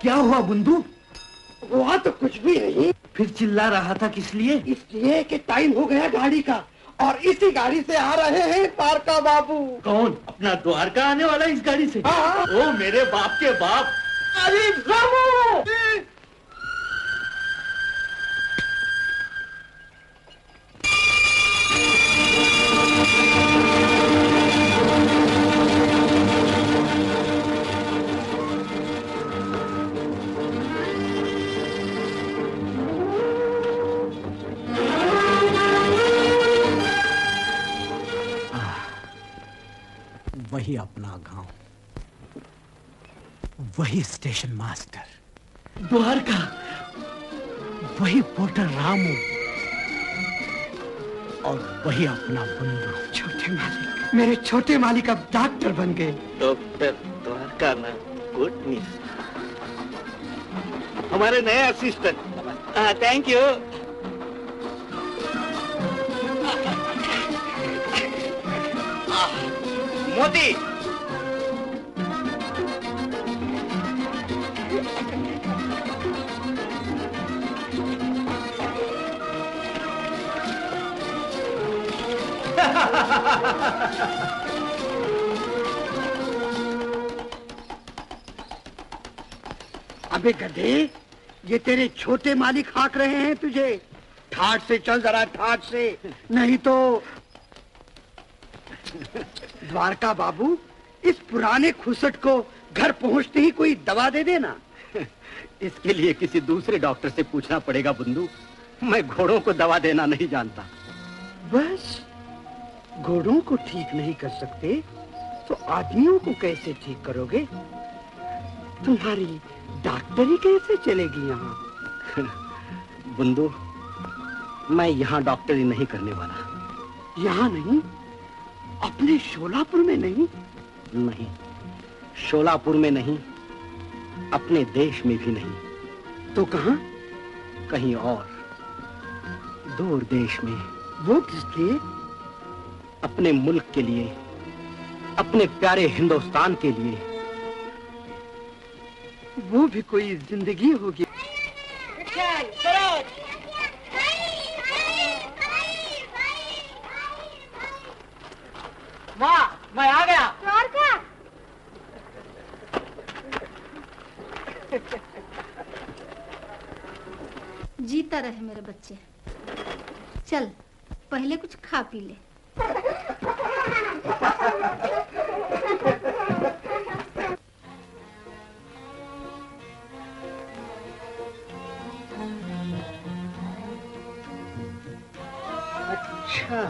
क्या हुआ बुंदू? हुआ तो कुछ भी नहीं। फिर चिल्ला रहा था किस लिए? इसलिए कि टाइम हो गया गाड़ी का, और इसी गाड़ी से आ रहे हैं द्वारका बाबू। कौन? अपना द्वारका आने वाला इस गाड़ी से? हाँ। ओ मेरे बाप के बाप। अरे रामू! वही अपना गांव, वही स्टेशन मास्टर, द्वारका, वही पोर्टर रामू, और वही अपना बुंदू। छोटे मालिक, मेरे छोटे मालिक अब डॉक्टर बन गए। डॉक्टर द्वारका ना, गुड न्यूज। हमारे नए असिस्टेंट। Thank you. मोती। अबे गधे, ये तेरे छोटे मालिक हाँक रहे हैं तुझे। ठाट से चल जरा, ठाट से, नहीं तो। द्वारका बाबू, इस पुराने खुसट को घर पहुंचते ही कोई दवा दे देना। इसके लिए किसी दूसरे डॉक्टर से पूछना पड़ेगा बुंदू। मैं घोड़ों को दवा देना नहीं जानता। बस घोड़ों को ठीक नहीं कर सकते तो आदमियों को कैसे ठीक करोगे? तुम्हारी डॉक्टरी कैसे चलेगी यहाँ? बुंदू, मैं यहाँ डॉक्टरी नहीं करने वाला। यहाँ नहीं? अपने शोलापुर में नहीं? नहीं, शोलापुर में नहीं, अपने देश में भी नहीं। तो कहाँ? कहीं और, दूर देश में। वो किस लिए? अपने मुल्क के लिए, अपने प्यारे हिंदुस्तान के लिए। वो भी कोई जिंदगी होगी। माँ, मैं आ गया। द्वारका! जीता रहे मेरे बच्चे। चल, पहले कुछ खा पी ले। अच्छा,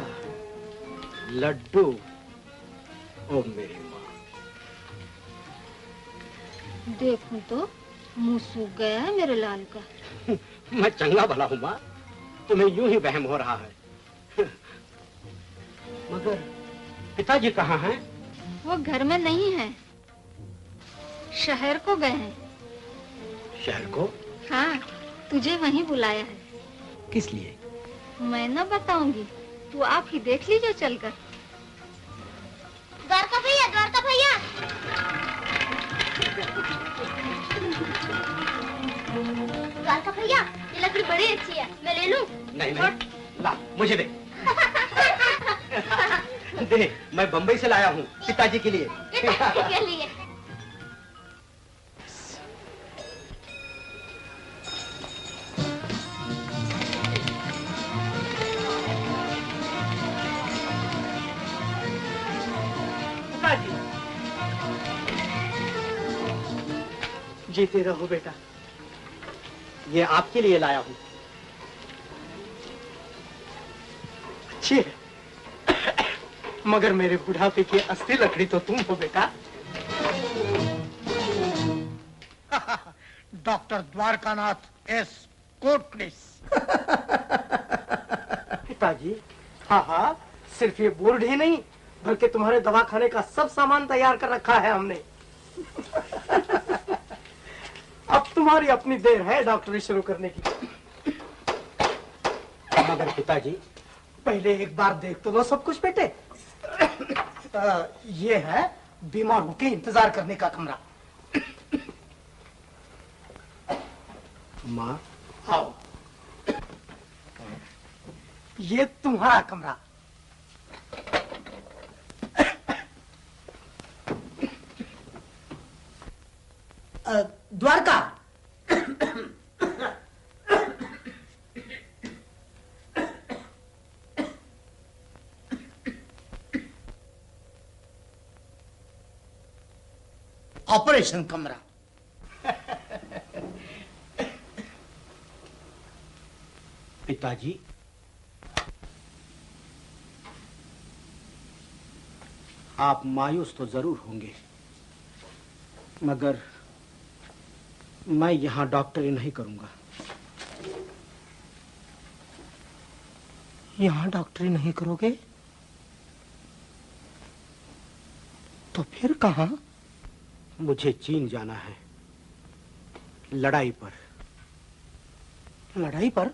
लड्डू। ओ मेरी माँ। देखूं तो मुंह सूख गया है मेरे लाल का। मैं चंगा भला हूँ माँ, तुम्हें यूं ही वहम हो रहा है। मगर पिताजी कहाँ हैं? वो घर में नहीं है, शहर को गए हैं। शहर को? हाँ, तुझे वहीं बुलाया है। किस लिए? मैं न बताऊंगी, तू आप ही देख लीजिए चलकर। द्वारका भैया, द्वारका भैया। द्वारका भैया, ये लकड़ी बड़ी अच्छी है, मैं ले लूं? नहीं नहीं, ला मुझे दे। दे, मैं बम्बई से लाया हूँ पिताजी के लिए। पिताजी के लिए। जीते रहो बेटा, ये आपके लिए लाया हूँ। अच्छी है, मगर मेरे बुढ़ापे की असली लकड़ी तो तुम हो बेटा। Doctor Dwarkanath S Kotnis. पिताजी, हाँ हाँ, सिर्फ ये बोर्ड ही नहीं, बल्कि तुम्हारे दवाखाने का सब सामान तैयार कर रखा है हमने। अब तुम्हारी अपनी देर है डॉक्टरी शुरू करने की। मगर पिताजी, पहले एक बार देख तो लो सब कुछ बेटे। ये है बीमारों के इंतजार करने का कमरा। माँ, आओ। ये तुम्हारा कमरा। द्वारका, ऑपरेशन कमरा। पिताजी, आप मायूस तो जरूर होंगे, मगर मैं यहां डॉक्टरी नहीं करूंगा। यहाँ डॉक्टरी नहीं करोगे तो फिर कहाँ? मुझे चीन जाना है, लड़ाई पर। लड़ाई पर?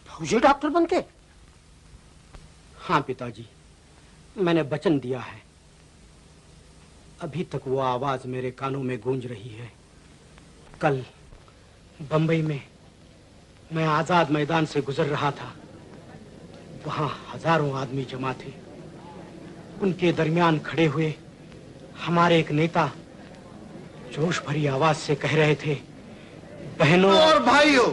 फौजी डॉक्टर बनके? हाँ पिताजी, मैंने वचन दिया है। अभी तक वो आवाज मेरे कानों में गूंज रही है। कल बंबई में मैं आजाद मैदान से गुजर रहा था। वहां हजारों आदमी जमा थे। उनके दरमियान खड़े हुए हमारे एक नेता जोश भरी आवाज से कह रहे थे, बहनों और भाइयों,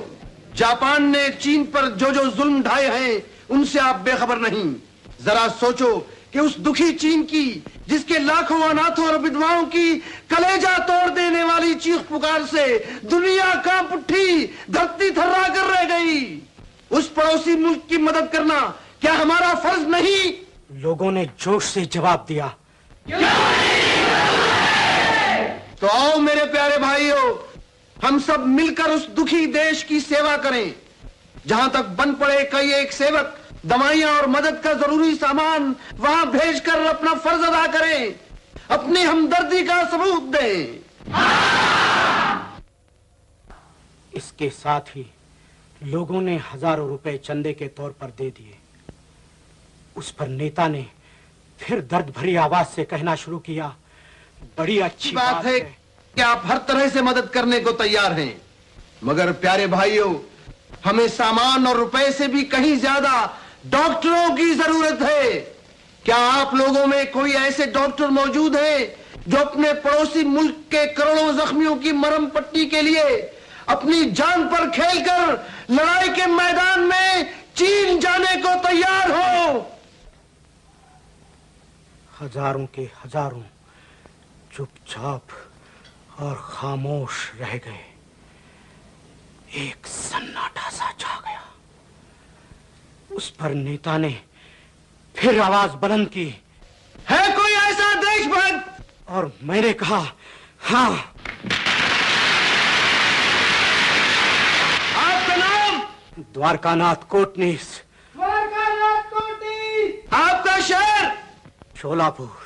जापान ने चीन पर जो जो जुल्म ढाए हैं उनसे आप बेखबर नहीं। जरा सोचो कि उस दुखी चीन की, जिसके लाखों अनाथों और विधवाओं की कलेजा तोड़ देने वाली चीख पुकार से दुनिया कांप उठी, धरती थर्रा कर रह गई। उस पड़ोसी मुल्क की मदद करना क्या हमारा फर्ज नहीं? लोगों ने जोश से जवाब दिया, तो आओ मेरे प्यारे भाइयों, हम सब मिलकर उस दुखी देश की सेवा करें। जहां तक बन पड़े कई एक सेवक दवाइयां और मदद का जरूरी सामान वहां भेजकर अपना फर्ज अदा करें, अपनी हमदर्दी का सबूत दें। इसके साथ ही लोगों ने हजारों रुपए चंदे के तौर पर दे दिए। उस पर नेता ने फिर दर्द भरी आवाज से कहना शुरू किया, बड़ी अच्छी बात है कि आप हर तरह से मदद करने को तैयार हैं, मगर प्यारे भाइयों, हमें सामान और रुपए से भी कहीं ज्यादा डॉक्टरों की जरूरत है। क्या आप लोगों में कोई ऐसे डॉक्टर मौजूद हैं जो अपने पड़ोसी मुल्क के करोड़ों जख्मियों की मरहम पट्टी के लिए अपनी जान पर खेलकर लड़ाई के मैदान में चीन जाने को तैयार हो? हजारों के हजारों चुपचाप और खामोश रह गए। एक सन्नाटा सा छा गया। उस पर नेता ने फिर आवाज बुलंद की, है कोई ऐसा देशभक्त? और मैंने कहा, हाँ। आपका नाम? द्वारकानाथ कोटनीस। द्वारकानाथ कोटनीस। आपका शहर? शोलापुर।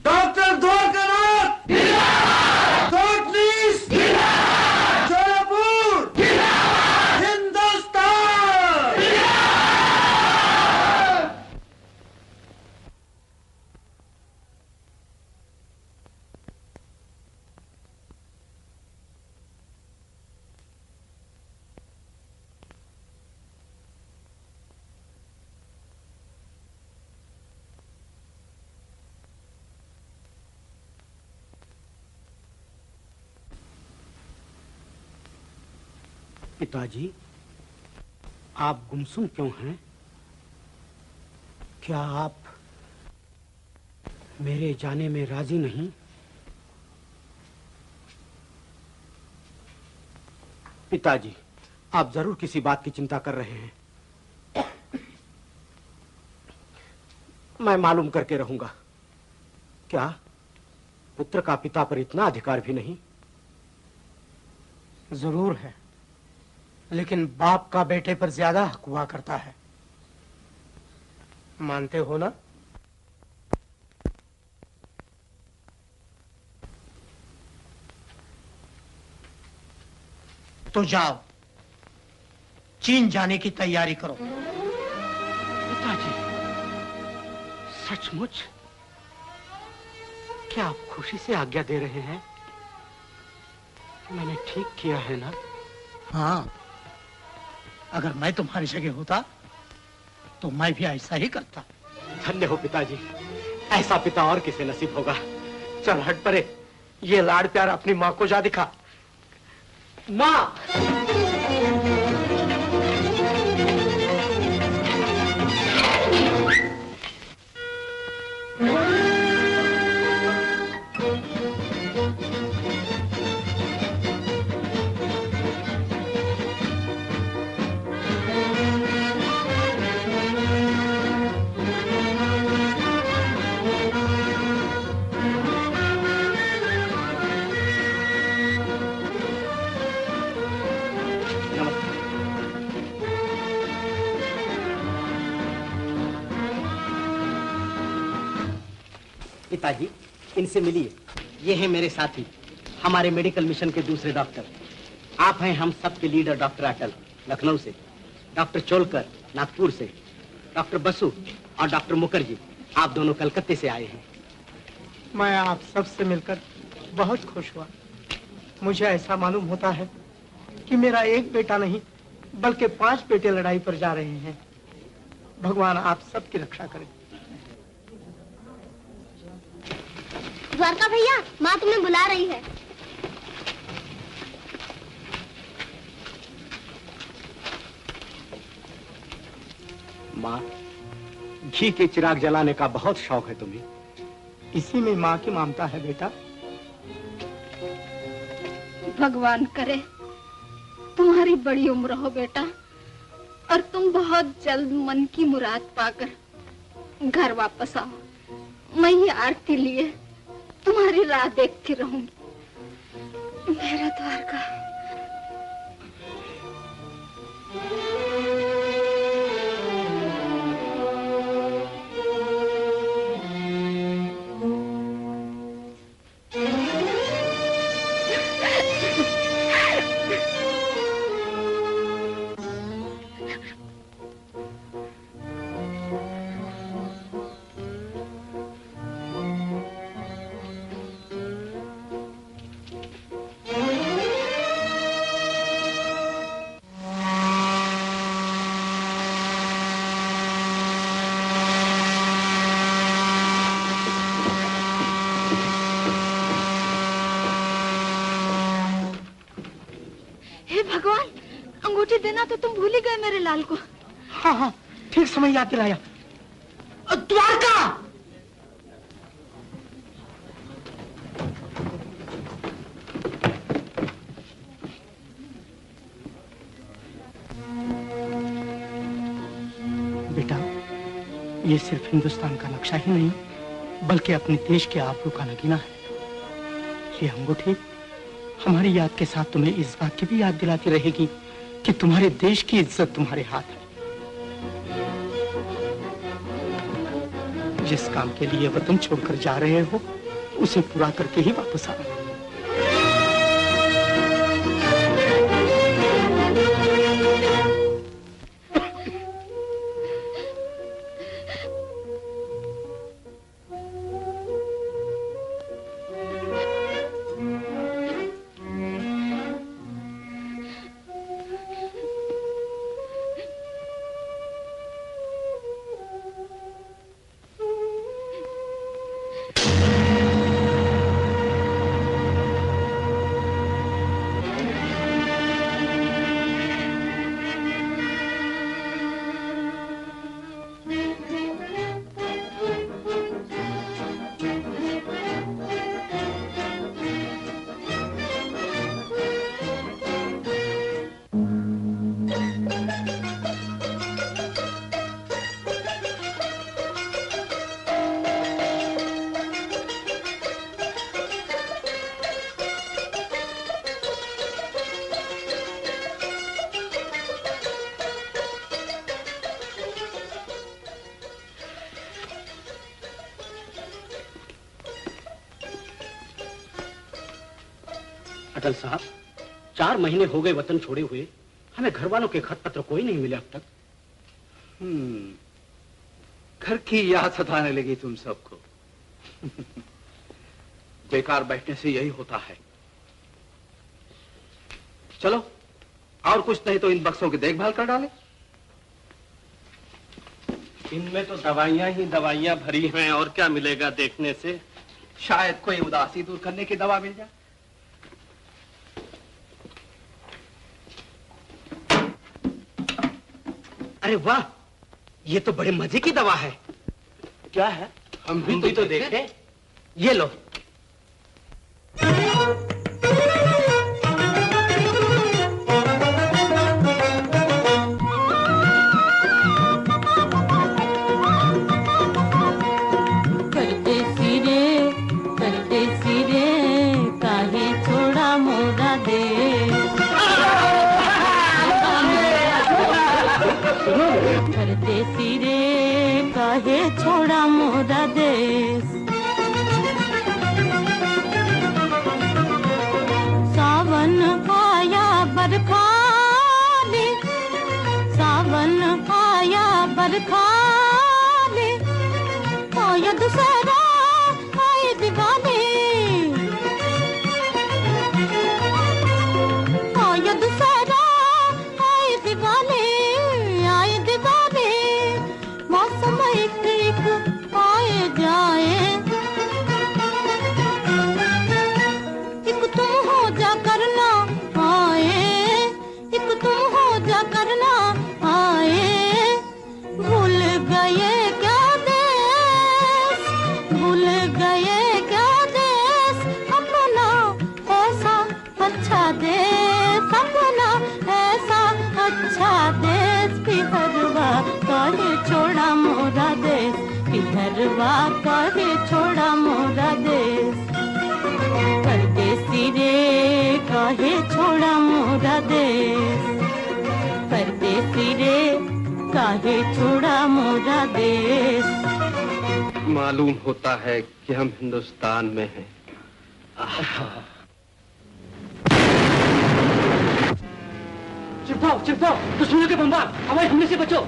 डॉक्टर द्वारकानाथ कोटनीस, शोलापुर, हिंदुस्तान। पिताजी, आप गुमसुम क्यों हैं? क्या आप मेरे जाने में राजी नहीं? पिताजी, आप जरूर किसी बात की चिंता कर रहे हैं। मैं मालूम करके रहूंगा। क्या पुत्र का पिता पर इतना अधिकार भी नहीं? जरूर है, लेकिन बाप का बेटे पर ज्यादा हक हुआ करता है। मानते हो ना? तो जाओ, चीन जाने की तैयारी करो। पिताजी, सचमुच? क्या आप खुशी से आज्ञा दे रहे हैं? मैंने ठीक किया है ना? हाँ, अगर मैं तुम्हारी जगह होता तो मैं भी ऐसा ही करता। धन्य हो पिताजी, ऐसा पिता और किसे नसीब होगा। चल हट परे, ये लाड़ प्यार अपनी माँ को जा दिखा। माँ! पिताजी, इनसे मिलिए। ये हैं मेरे साथी, हमारे मेडिकल मिशन के दूसरे डॉक्टर। आप हैं हम सबके लीडर डॉक्टर अटल, लखनऊ से, डॉक्टर चोलकर, नागपुर से, डॉक्टर बसु और डॉक्टर मुखर्जी, आप दोनों कलकत्ते से आए हैं। मैं आप सबसे मिलकर बहुत खुश हुआ। मुझे ऐसा मालूम होता है कि मेरा एक बेटा नहीं बल्कि 5 बेटे लड़ाई पर जा रहे हैं। भगवान आप सबकी रक्षा करें। द्वारका भैया, माँ तुम्हें बुला रही है। माँ, घी के चिराग जलाने का बहुत शौक है तुम्हें। इसी में माँ की ममता है बेटा। भगवान करे तुम्हारी बड़ी उम्र हो बेटा, और तुम बहुत जल्द मन की मुराद पाकर घर वापस आओ। मैं ये आरती लिए तुम्हारी राह देखती रहूंगी। मेरा द्वारका। देना तो तुम भूल ही गए मेरे लाल को। हाँ हाँ, ठीक समय याद दिलाया। द्वारका! बेटा, ये सिर्फ हिंदुस्तान का नक्शा ही नहीं बल्कि अपने देश के आबरू का नगीना है। ये अंगूठी हमारी याद के साथ तुम्हें इस बात की भी याद दिलाती रहेगी कि तुम्हारे देश की इज्जत तुम्हारे हाथ है। जिस काम के लिए वतन छोड़कर जा रहे हो उसे पूरा करके ही वापस आओ। अटल साहब, 4 महीने हो गए वतन छोड़े हुए, हमें घर वालों के खत पत्र कोई नहीं मिले अब तक। घर की याद सताने लगी तुम सबको। बेकार बैठने से यही होता है। चलो, और कुछ नहीं तो इन बक्सों की देखभाल कर डाले। इनमें तो दवाइयां ही दवाइयां भरी हैं, और क्या मिलेगा देखने से? शायद कोई उदासी दूर करने की दवा मिल जाए। अरे वाह, ये तो बड़े मजे की दवा है। क्या है? हम भी तो देखें। ये लो। परदेसी रे काहे छोड़ा मोरा देश। सावन आया बरखा ले, सावन आया बरखा ले, आया दुसरा आए दीवाने, आया दुसरा आए दीवाने, आए दीवाने, मौसम एक एक आए जाए, एक तुम हो जा करना आए, एक तुम हो जा करना आए, भूल गए क्या देश, भूल गए क्या देश, अपना ऐसा अच्छा देश, अपना ऐसा अच्छा देश, पिहरवा काहे छोड़ा मोरा देश, पिहरवा काहे छोड़ा मोरा देश, परदेसी रे काहे छोड़ा मोरा देश, परदेसी रे काहे छोड़ा मोरा देश। मालूम होता है कि हम हिंदुस्तान में हैं। चिपकाओ चिपकाओ, दुश्मनों के बमबार, हमारे हमले से बचो।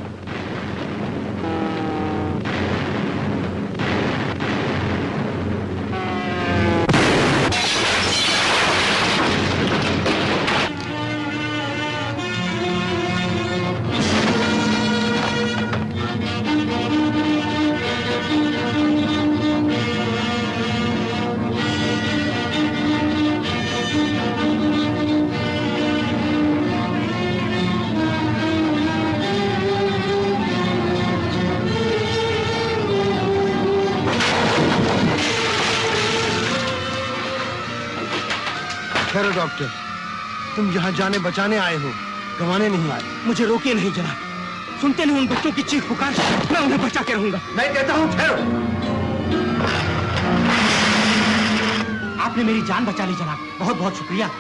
खैर डॉक्टर, तुम यहाँ जाने बचाने आए हो, गंवाने नहीं आए। मुझे रोकिए नहीं जनाब, सुनते नहीं उन बच्चों की चीख पुकार, मैं उन्हें बचा के रहूंगा। मैं कहता हूँ ठहरो। आपने मेरी जान बचा ली जनाब, बहुत बहुत शुक्रिया।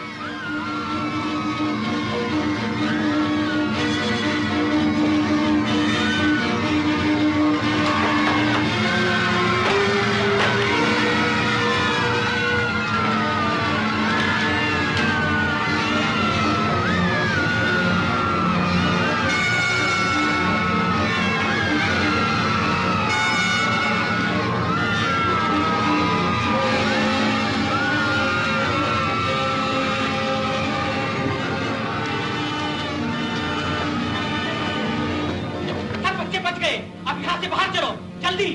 अब यहाँ से बाहर चलो, जल्दी।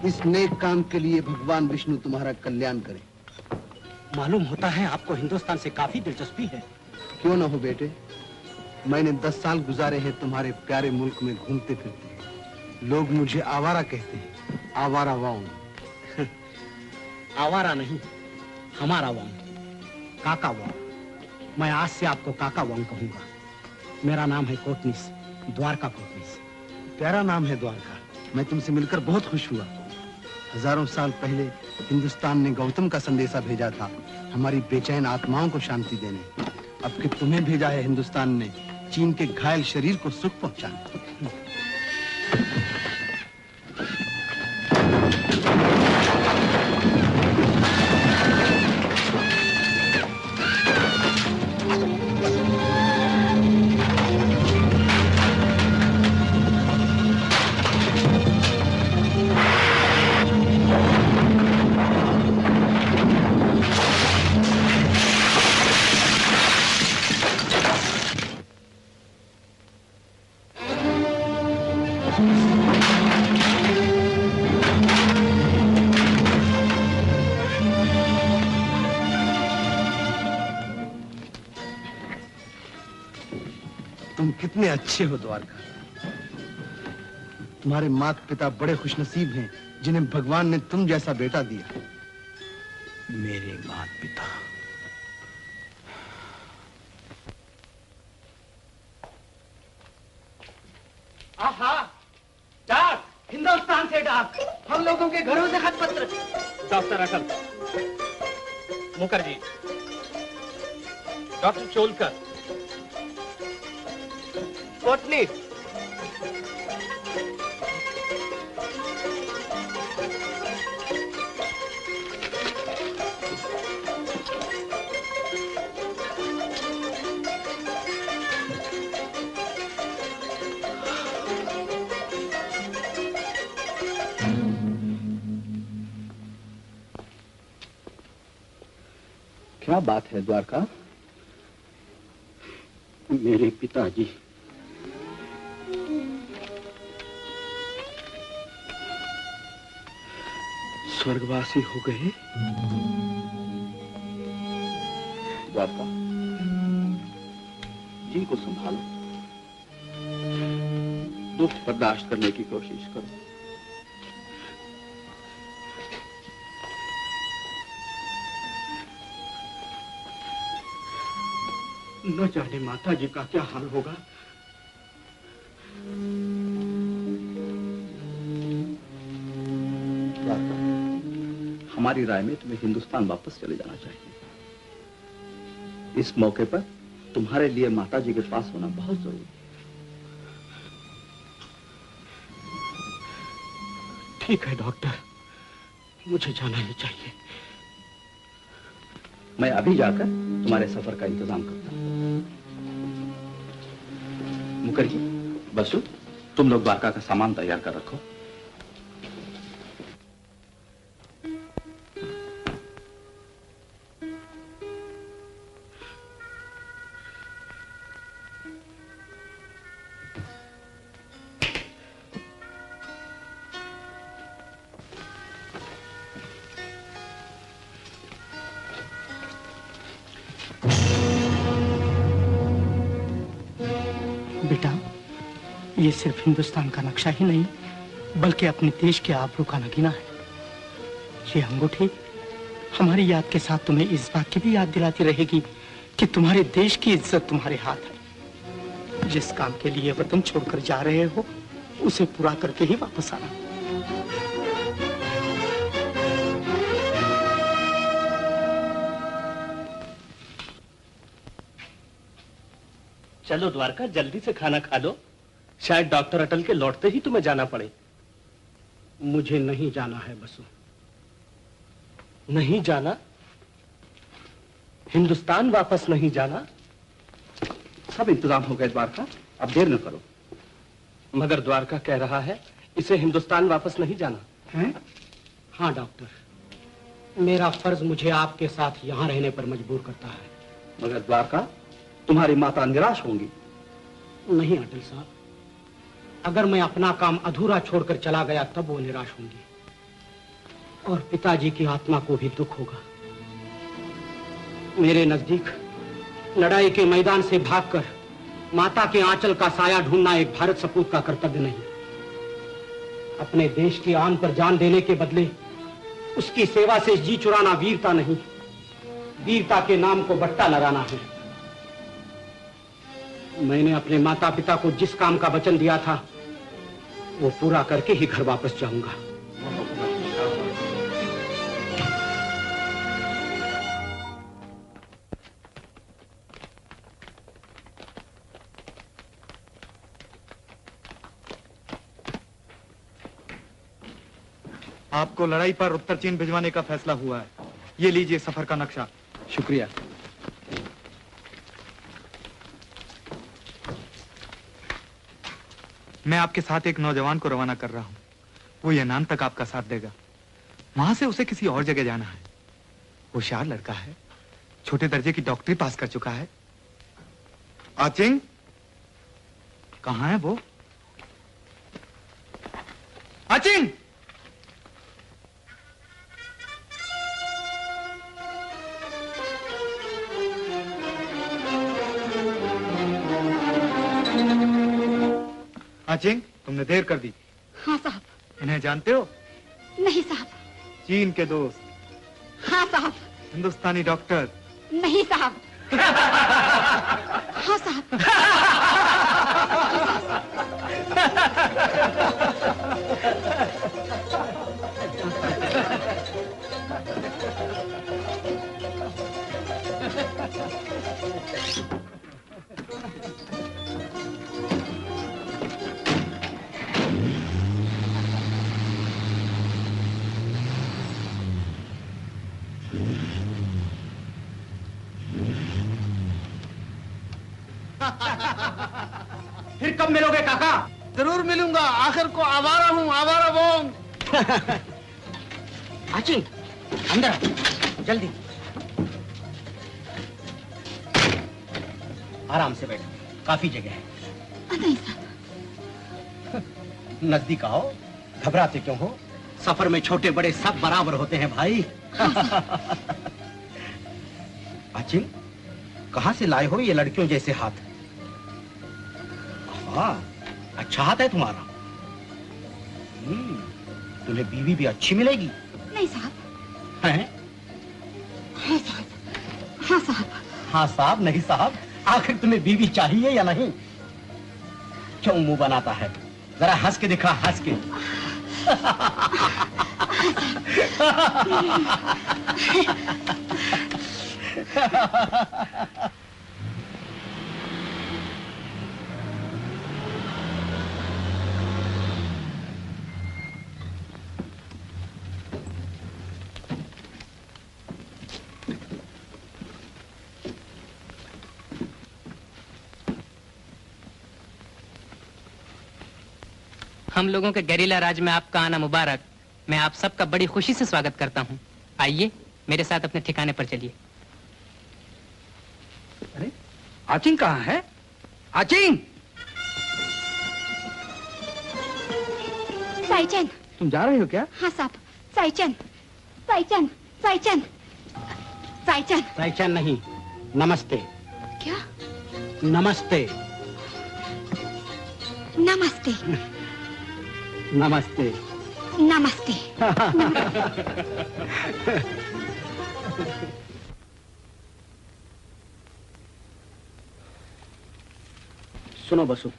इस नेक काम के लिए भगवान विष्णु तुम्हारा कल्याण करे। मालूम होता है आपको हिंदुस्तान से काफी दिलचस्पी है। क्यों ना हो बेटे, मैंने 10 साल गुजारे हैं तुम्हारे प्यारे मुल्क में घूमते फिरते। लोग मुझे आवारा कहते हैं, आवारा वांग। आवारा नहीं, हमारा वांग, काका वांग। मैं आज से आपको काका वांग कहूंगा। मेरा नाम है कोटनिस, द्वारका कोटनिस। प्यारा नाम है द्वारका। मैं तुमसे मिलकर बहुत खुश हुआ। हजारों साल पहले हिंदुस्तान ने गौतम का संदेशा भेजा था, हमारी बेचैन आत्माओं को शांति देने। अब कि तुम्हें भेजा है हिंदुस्तान ने, चीन के घायल शरीर को सुख पहुंचाने। तुम कितने अच्छे हो द्वारका। तुम्हारे माता पिता बड़े खुशनसीब हैं जिन्हें भगवान ने तुम जैसा बेटा दिया। मेरे माता पिता। आहा, डाक, हिंदुस्तान से डाक, हम लोगों के घरों से खत पत्र। डॉक्टर अटल, मुखर्जी, डॉक्टर चोलकर, कोटनी, क्या बात है द्वारका? मेरे पिताजी स्वर्गवासी हो गए। द्वारका, जी को संभालो, दुख बर्दाश्त करने की कोशिश करो। न जाने माता जी का क्या हाल होगा। हमारी राय में तुम्हें हिंदुस्तान वापस चले जाना चाहिए। इस मौके पर तुम्हारे लिए माता जी के पास होना बहुत जरूरी है। ठीक है डॉक्टर, मुझे जाना ही चाहिए। मैं अभी जाकर तुम्हारे सफर का इंतजाम करता हूँ। मुखर्जी, बसु, तुम लोग द्वारका का सामान तैयार कर रखो। बेटा, ये सिर्फ हिंदुस्तान का नक्शा ही नहीं बल्कि अपने देश के आबरू का नगीना है। ये अंगूठी हमारी याद के साथ तुम्हें इस बात की भी याद दिलाती रहेगी कि तुम्हारे देश की इज्जत तुम्हारे हाथ है। जिस काम के लिए वतन छोड़कर जा रहे हो उसे पूरा करके ही वापस आना। चलो द्वारका, जल्दी से खाना खा लो। शायद डॉक्टर अटल के लौटते ही तुम्हें जाना पड़े। मुझे नहीं जाना है बसु। नहीं जाना? हिंदुस्तान वापस नहीं जाना? सब इंतजाम हो गए द्वारका, अब देर न करो। मगर द्वारका कह रहा है इसे हिंदुस्तान वापस नहीं जाना है? हाँ डॉक्टर, मेरा फर्ज मुझे आपके साथ यहाँ रहने पर मजबूर करता है। मगर द्वारका, तुम्हारी माता निराश होंगी। नहीं अटल साहब, अगर मैं अपना काम अधूरा छोड़कर चला गया तब वो निराश होंगी और पिताजी की आत्मा को भी दुख होगा। मेरे नजदीक लड़ाई के मैदान से भागकर माता के आंचल का साया ढूंढना एक भारत सपूत का कर्तव्य नहीं। अपने देश की आन पर जान देने के बदले उसकी सेवा से जी चुराना वीरता नहीं, वीरता के नाम को बट्टा लगाना है। मैंने अपने माता पिता को जिस काम का वचन दिया था वो पूरा करके ही घर वापस जाऊंगा। आपको लड़ाई पर उत्तर चीन भिजवाने का फैसला हुआ है। ये लीजिए सफर का नक्शा। शुक्रिया। मैं आपके साथ एक नौजवान को रवाना कर रहा हूं। वो यनान तक आपका साथ देगा। वहां से उसे किसी और जगह जाना है। होशियार लड़का है, छोटे दर्जे की डॉक्टरी पास कर चुका है। आचिंग, कहां है वो? आचिंग! आचिंग, तुमने देर कर दी। हाँ साहब। इन्हें जानते हो? नहीं साहब। चीन के दोस्त। हाँ साहब। हिंदुस्तानी डॉक्टर। नहीं साहब। हाँ साहब। फिर कब मिलोगे काका? जरूर मिलूंगा, आखिर को आवारा हूँ, आवारा बोंग। आचिंग, अंदर आओ, जल्दी। आराम से बैठो, काफी जगह है। नहीं साहब। नजदीक आओ, घबराते क्यों हो? सफर में छोटे बड़े सब बराबर होते हैं भाई। आचिंग, कहाँ से लाए हो ये लड़कियों जैसे हाथ? हाँ, अच्छा हाथ है तुम्हारा। तुम्हें बीवी भी अच्छी मिलेगी। नहीं साहब। हैं? हाँ साहब। हाँ साहब। हाँ साहब, नहीं साहब। आखिर तुम्हें बीवी चाहिए या नहीं? क्यों मुंह बनाता है? जरा हंस के दिखा, हंस के। हम लोगों के गेरिला राज में आपका आना मुबारक। मैं आप सबका बड़ी खुशी से स्वागत करता हूँ। आइए मेरे साथ अपने ठिकाने पर चलिए। अरे आचिंग कहाँ है? आचिंग! साईचंद। तुम जा रहे हो क्या? हाँ साहब। साईचंद, साईचंद, साईचंद, साईचंद। साईचंद नहीं, नमस्ते। क्या? नमस्ते। नमस्ते। नमस्ते। नमस्ते। सुनो बसु,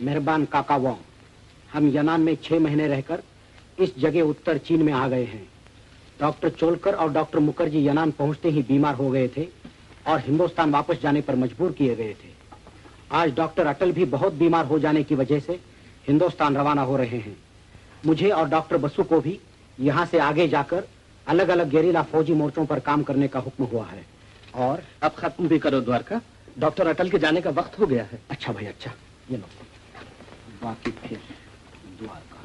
मेहरबान काका वांग, हम यनान में 6 महीने रहकर इस जगह उत्तर चीन में आ गए हैं। डॉक्टर चोलकर और डॉक्टर मुखर्जी यनान पहुंचते ही बीमार हो गए थे और हिंदुस्तान वापस जाने पर मजबूर किए गए थे। आज डॉक्टर अटल भी बहुत बीमार हो जाने की वजह से हिंदुस्तान रवाना हो रहे हैं। मुझे और डॉक्टर बसु को भी यहाँ से आगे जाकर अलग अलग गेरिला फौजी मोर्चों पर काम करने का हुक्म हुआ है। और अब खत्म भी करो द्वारका, डॉक्टर अटल के जाने का वक्त हो गया है। अच्छा भाई, अच्छा, ये लो, बाकी फिर द्वारका।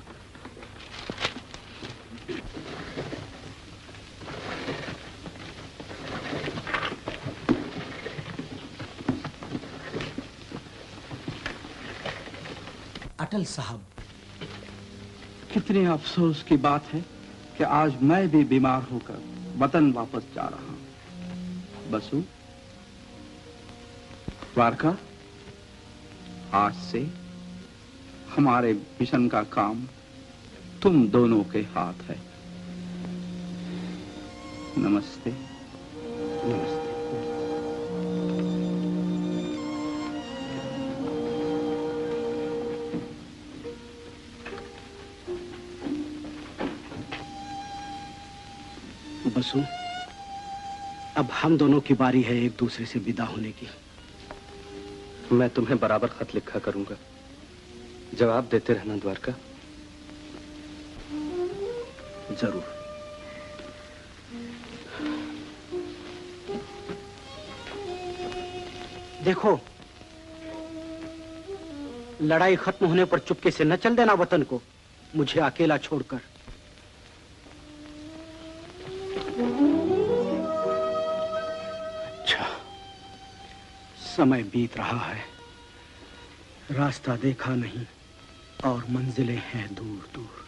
अटल साहब, कितने अफसोस की बात है कि आज मैं भी बीमार होकर वतन वापस जा रहा हूं। बसु, द्वारका, आज से हमारे मिशन का काम तुम दोनों के हाथ है। नमस्ते। नमस्ते। बसु, अब हम दोनों की बारी है एक दूसरे से विदा होने की। मैं तुम्हें बराबर खत लिखा करूंगा, जवाब देते रहना द्वारका। जरूर। देखो, लड़ाई खत्म होने पर चुपके से न चल देना वतन को, मुझे अकेला छोड़कर। अच्छा, समय बीत रहा है, रास्ता देखा नहीं, और मंजिलें हैं दूर दूर।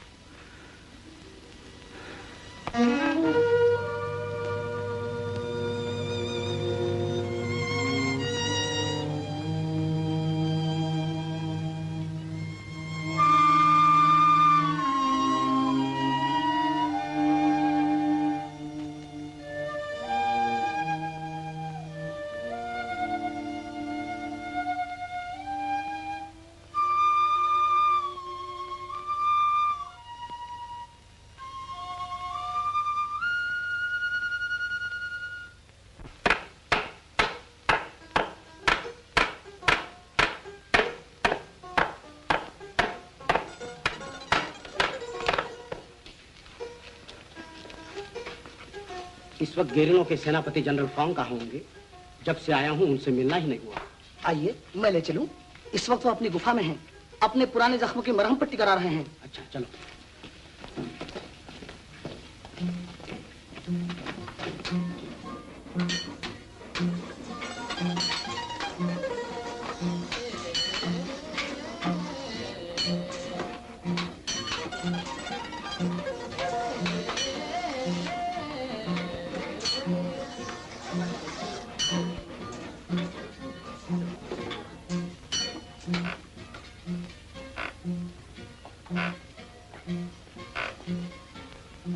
इस वक्त गेरिनो के सेनापति जनरल फॉन्ग कहाँ होंगे? जब से आया हूँ उनसे मिलना ही नहीं हुआ। आइए मैं ले चलूं। इस वक्त वो अपनी गुफा में हैं, अपने पुराने जख्मों की मरहम पट्टी करा रहे हैं। अच्छा चलो।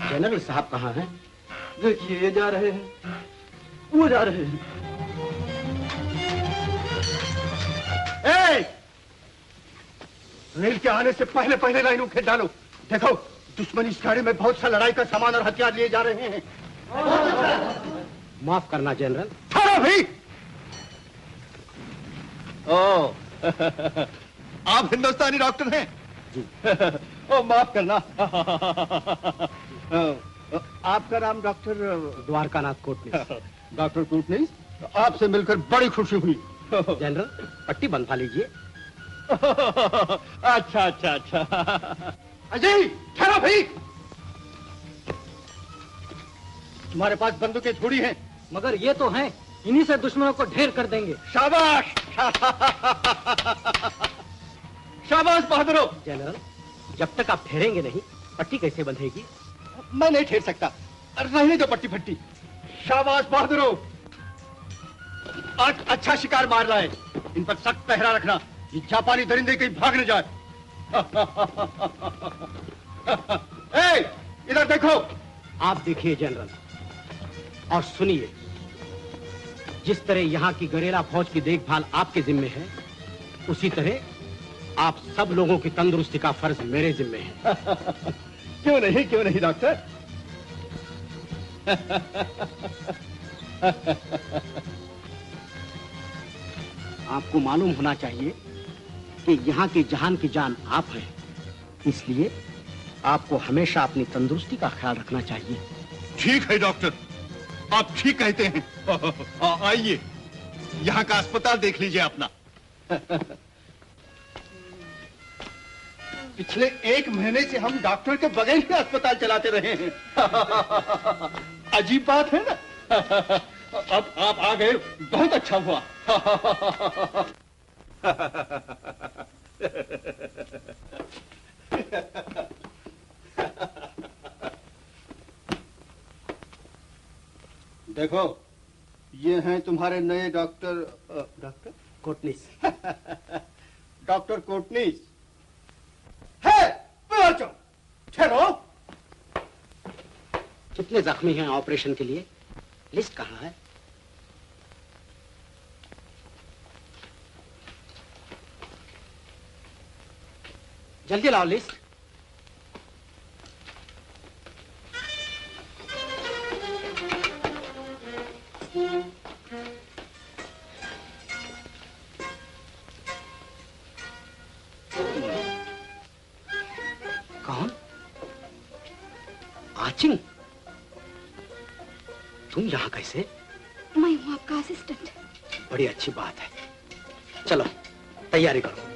जनरल साहब कहाँ हैं? देखिए ये जा रहे हैं, वो जा रहे हैं। रेल के आने से पहले पहले लाइनों खेत डालो। देखो दुश्मन इस गाड़ी में बहुत सा लड़ाई का सामान और हथियार लिए जा रहे हैं। माफ करना जनरल। ठहरो भी। ओ आप हिंदुस्तानी डॉक्टर हैं? जी। ओ माफ करना। आपका नाम डॉक्टर द्वारकानाथ कोटनीस। डॉक्टर कोटनीस, आपसे मिलकर बड़ी खुशी हुई। जनरल पट्टी बंधवा लीजिए। अच्छा अच्छा अच्छा। अजय ठहरो भाई। तुम्हारे पास बंदूकें थोड़ी हैं, मगर ये तो हैं, इन्हीं से दुश्मनों को ढेर कर देंगे। शाबाश। शाबाश बहादुरो। जनरल जब तक आप ठहरेंगे नहीं पट्टी कैसे बंधेगी? मैं नहीं ठहर सकता। रहने दो पट्टी फट्टी। शाबाश बहादुरो। आज अच्छा शिकार मार रहा है। इन पर सख्त पहरा रखना, ये जापानी दरिंदे कहीं भाग न जाए। इधर देखो। आप देखिए जनरल और सुनिए, जिस तरह यहाँ की गरेला फौज की देखभाल आपके जिम्मे है, उसी तरह आप सब लोगों की तंदुरुस्ती का फर्ज मेरे जिम्मे है। क्यों नहीं डॉक्टर। आपको मालूम होना चाहिए कि यहाँ की जहान की जान आप हैं, इसलिए आपको हमेशा अपनी तंदुरुस्ती का ख्याल रखना चाहिए। ठीक है डॉक्टर, आप ठीक कहते हैं। आइए यहाँ का अस्पताल देख लीजिए अपना। पिछले 1 महीने से हम डॉक्टर के बगैर ही अस्पताल चलाते रहे हैं। अजीब बात है ना। अब आप आ गए, बहुत अच्छा हुआ। देखो ये हैं तुम्हारे नए डॉक्टर कोटनीस। डॉक्टर कोटनीस है। ठहरो। कितने जख्मी हैं ऑपरेशन के लिए? लिस्ट कहाँ है? जल्दी लाओ लिस्ट। कौन? आचिंग, तुम यहाँ कैसे? मैं हूँ आपका असिस्टेंट। बड़ी अच्छी बात है। चलो तैयारी करो।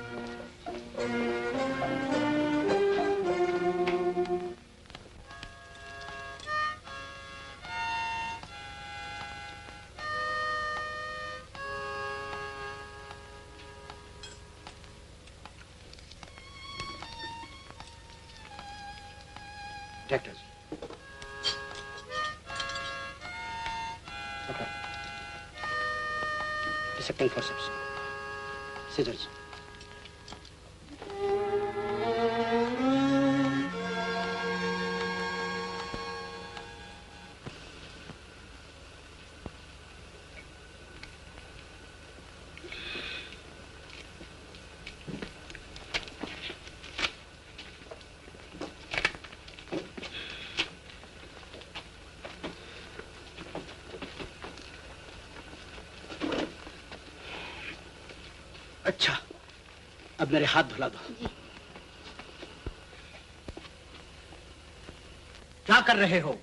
डॉक्टर जी, डिसेक्टिंग फोर्सेप्स, सीजर्स। अच्छा, अब मेरे हाथ धुला दो। क्या कर रहे हो?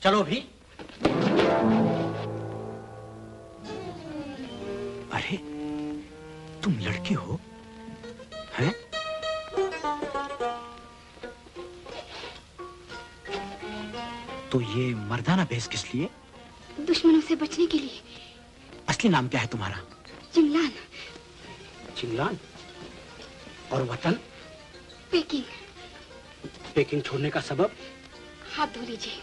चलो भी। अरे, तुम लड़की हो? हैं? तो ये मर्दाना भेष किस लिए? दुश्मनों से बचने के लिए। असली नाम क्या है तुम्हारा? चिंगलान। चिंगलान? और वतन? पेकिंग। पेकिंग छोड़ने का सबब? हाथ धो लीजिए।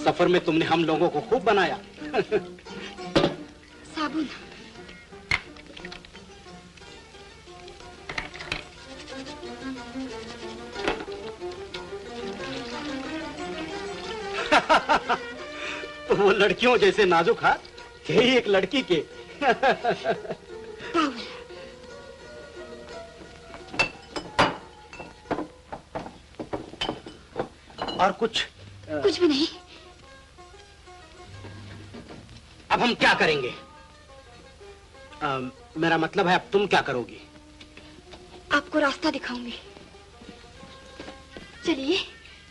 सफर में तुमने हम लोगों को खूब बनाया। साबुन। वो लड़कियों जैसे नाजुक हाथ, यही एक लड़की के। और कुछ? कुछ भी नहीं। अब हम क्या करेंगे? मेरा मतलब है, अब तुम क्या करोगी? आपको रास्ता दिखाऊंगी। चलिए।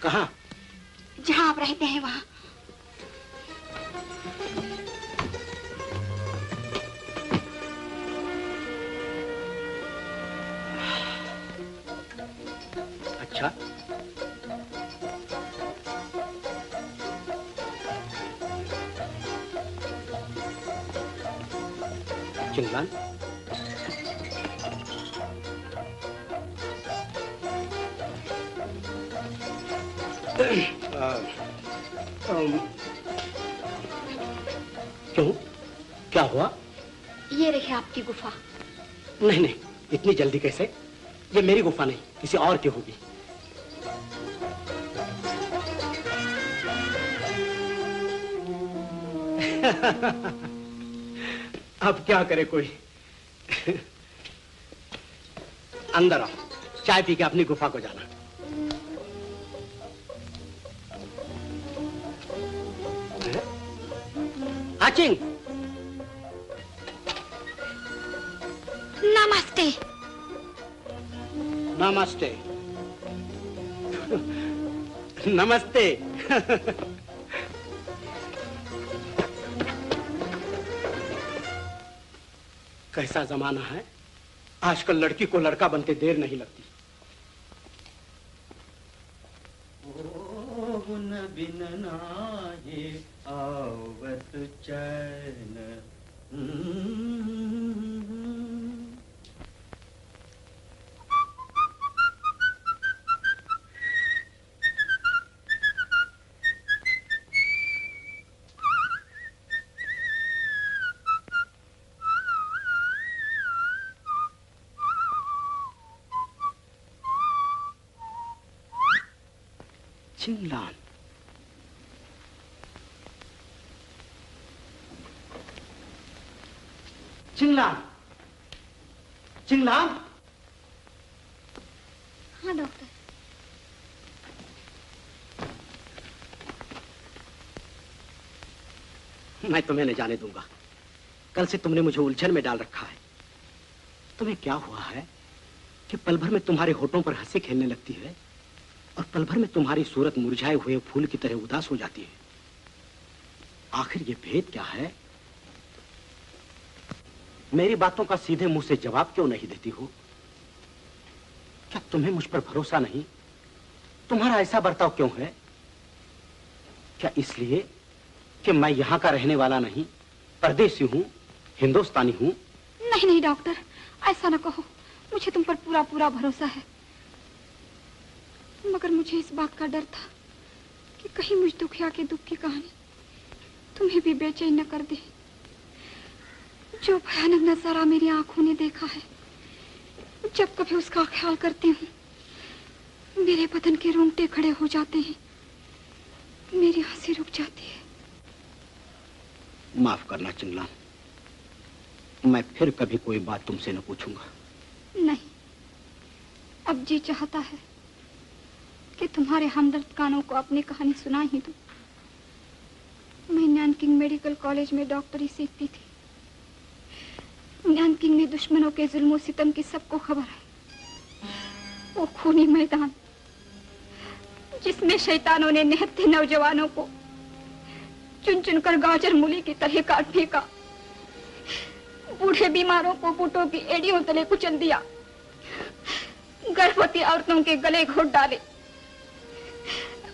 कहाँ? जहाँ आप रहते हैं वहाँ। अच्छा, चिंगलान, क्यों? क्या हुआ? ये रही आपकी गुफा। नहीं नहीं, इतनी जल्दी कैसे? ये मेरी गुफा नहीं, किसी और की होगी। अब क्या करे कोई? अंदर आओ, चाय पी के अपनी गुफा को जाना। आचिंग, नमस्ते। नमस्ते। नमस्ते। कैसा जमाना है, आजकल लड़की को लड़का बनते देर नहीं लगती। न बिन नाहि आवत चैन। चिंगलान, चिंगलान, चिंगलान। हाँ डॉक्टर। मैं तुम्हें नहीं जाने दूंगा। कल से तुमने मुझे उलझन में डाल रखा है। तुम्हें क्या हुआ है कि पल भर में तुम्हारे होठों पर हंसी खेलने लगती है और पल भर में तुम्हारी सूरत मुरझाए हुए फूल की तरह उदास हो जाती है? आखिर ये भेद क्या है? मेरी बातों का सीधे मुंह से जवाब क्यों नहीं देती हो? क्या तुम्हें मुझ पर भरोसा नहीं? तुम्हारा ऐसा बर्ताव क्यों है? क्या इसलिए कि मैं यहां का रहने वाला नहीं, परदेसी हूं, हिंदुस्तानी हूं? नहीं नहीं डॉक्टर, ऐसा न कहो। मुझे तुम पर पूरा पूरा भरोसा है, मगर मुझे इस बात का डर था कि कहीं मुझ दुखिया के दुख की कहानी तुम्हें भी बेचैन न कर दे। जो भयानक नजारा मेरी आंखों ने देखा है, जब कभी उसका ख्याल करती हूँ मेरे बदन के रोंगटे खड़े हो जाते हैं, मेरी हंसी रुक जाती है। माफ करना चिंगलान, मैं फिर कभी कोई बात तुमसे न पूछूंगा। नहीं, अब जी चाहता है कि तुम्हारे हमदर्द कानों को अपनी कहानी सुना ही दूं। मैं नैनकिंग मेडिकल कॉलेज में डॉक्टरी सीखती थी। नैनकिंग में दुश्मनों के जुल्म सितम की सबको खबर है। वो खूनी मैदान जिसमें शैतानों ने निहत्थे नौजवानों को चुन चुनकर गाजर मूली की तरह काट फेंका, बूढ़े बीमारों को बूटों की एड़ियों तले कुचल दिया, गर्भवती औरतों के गले घोट डाले,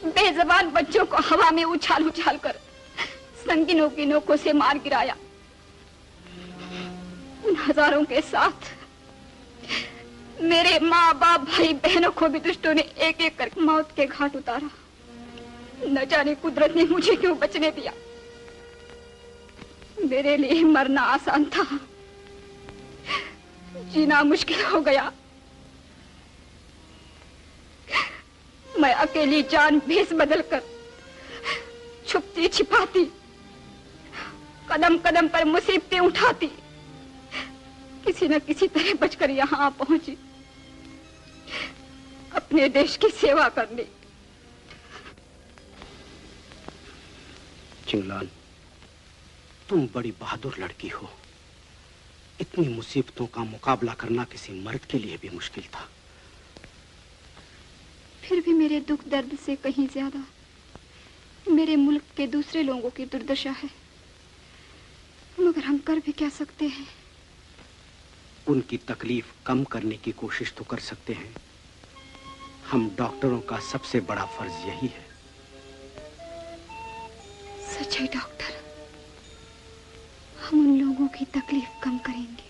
बेजबान बच्चों को हवा में उछाल उछाल कर संगीनों की नोकों से मार गिराया। उन हजारों के साथ मेरे माँ बाप भाई बहनों को भी दुष्टों ने एक एक कर मौत के घाट उतारा। न जाने कुदरत ने मुझे क्यों बचने दिया। मेरे लिए मरना आसान था, जीना मुश्किल हो गया। मैं अकेली जान भेष बदलकर छुपती छिपाती, कदम कदम पर मुसीबतें उठाती, किसी न किसी तरह बचकर यहाँ पहुंची, अपने देश की सेवा करने। चिंगलान, तुम बड़ी बहादुर लड़की हो। इतनी मुसीबतों का मुकाबला करना किसी मर्द के लिए भी मुश्किल था। फिर भी मेरे दुख दर्द से कहीं ज्यादा मेरे मुल्क के दूसरे लोगों की दुर्दशा है, मगर हम कर भी क्या सकते हैं? उनकी तकलीफ कम करने की कोशिश तो कर सकते हैं। हम डॉक्टरों का सबसे बड़ा फर्ज यही है। सच है डॉक्टर, हम उन लोगों की तकलीफ कम करेंगे,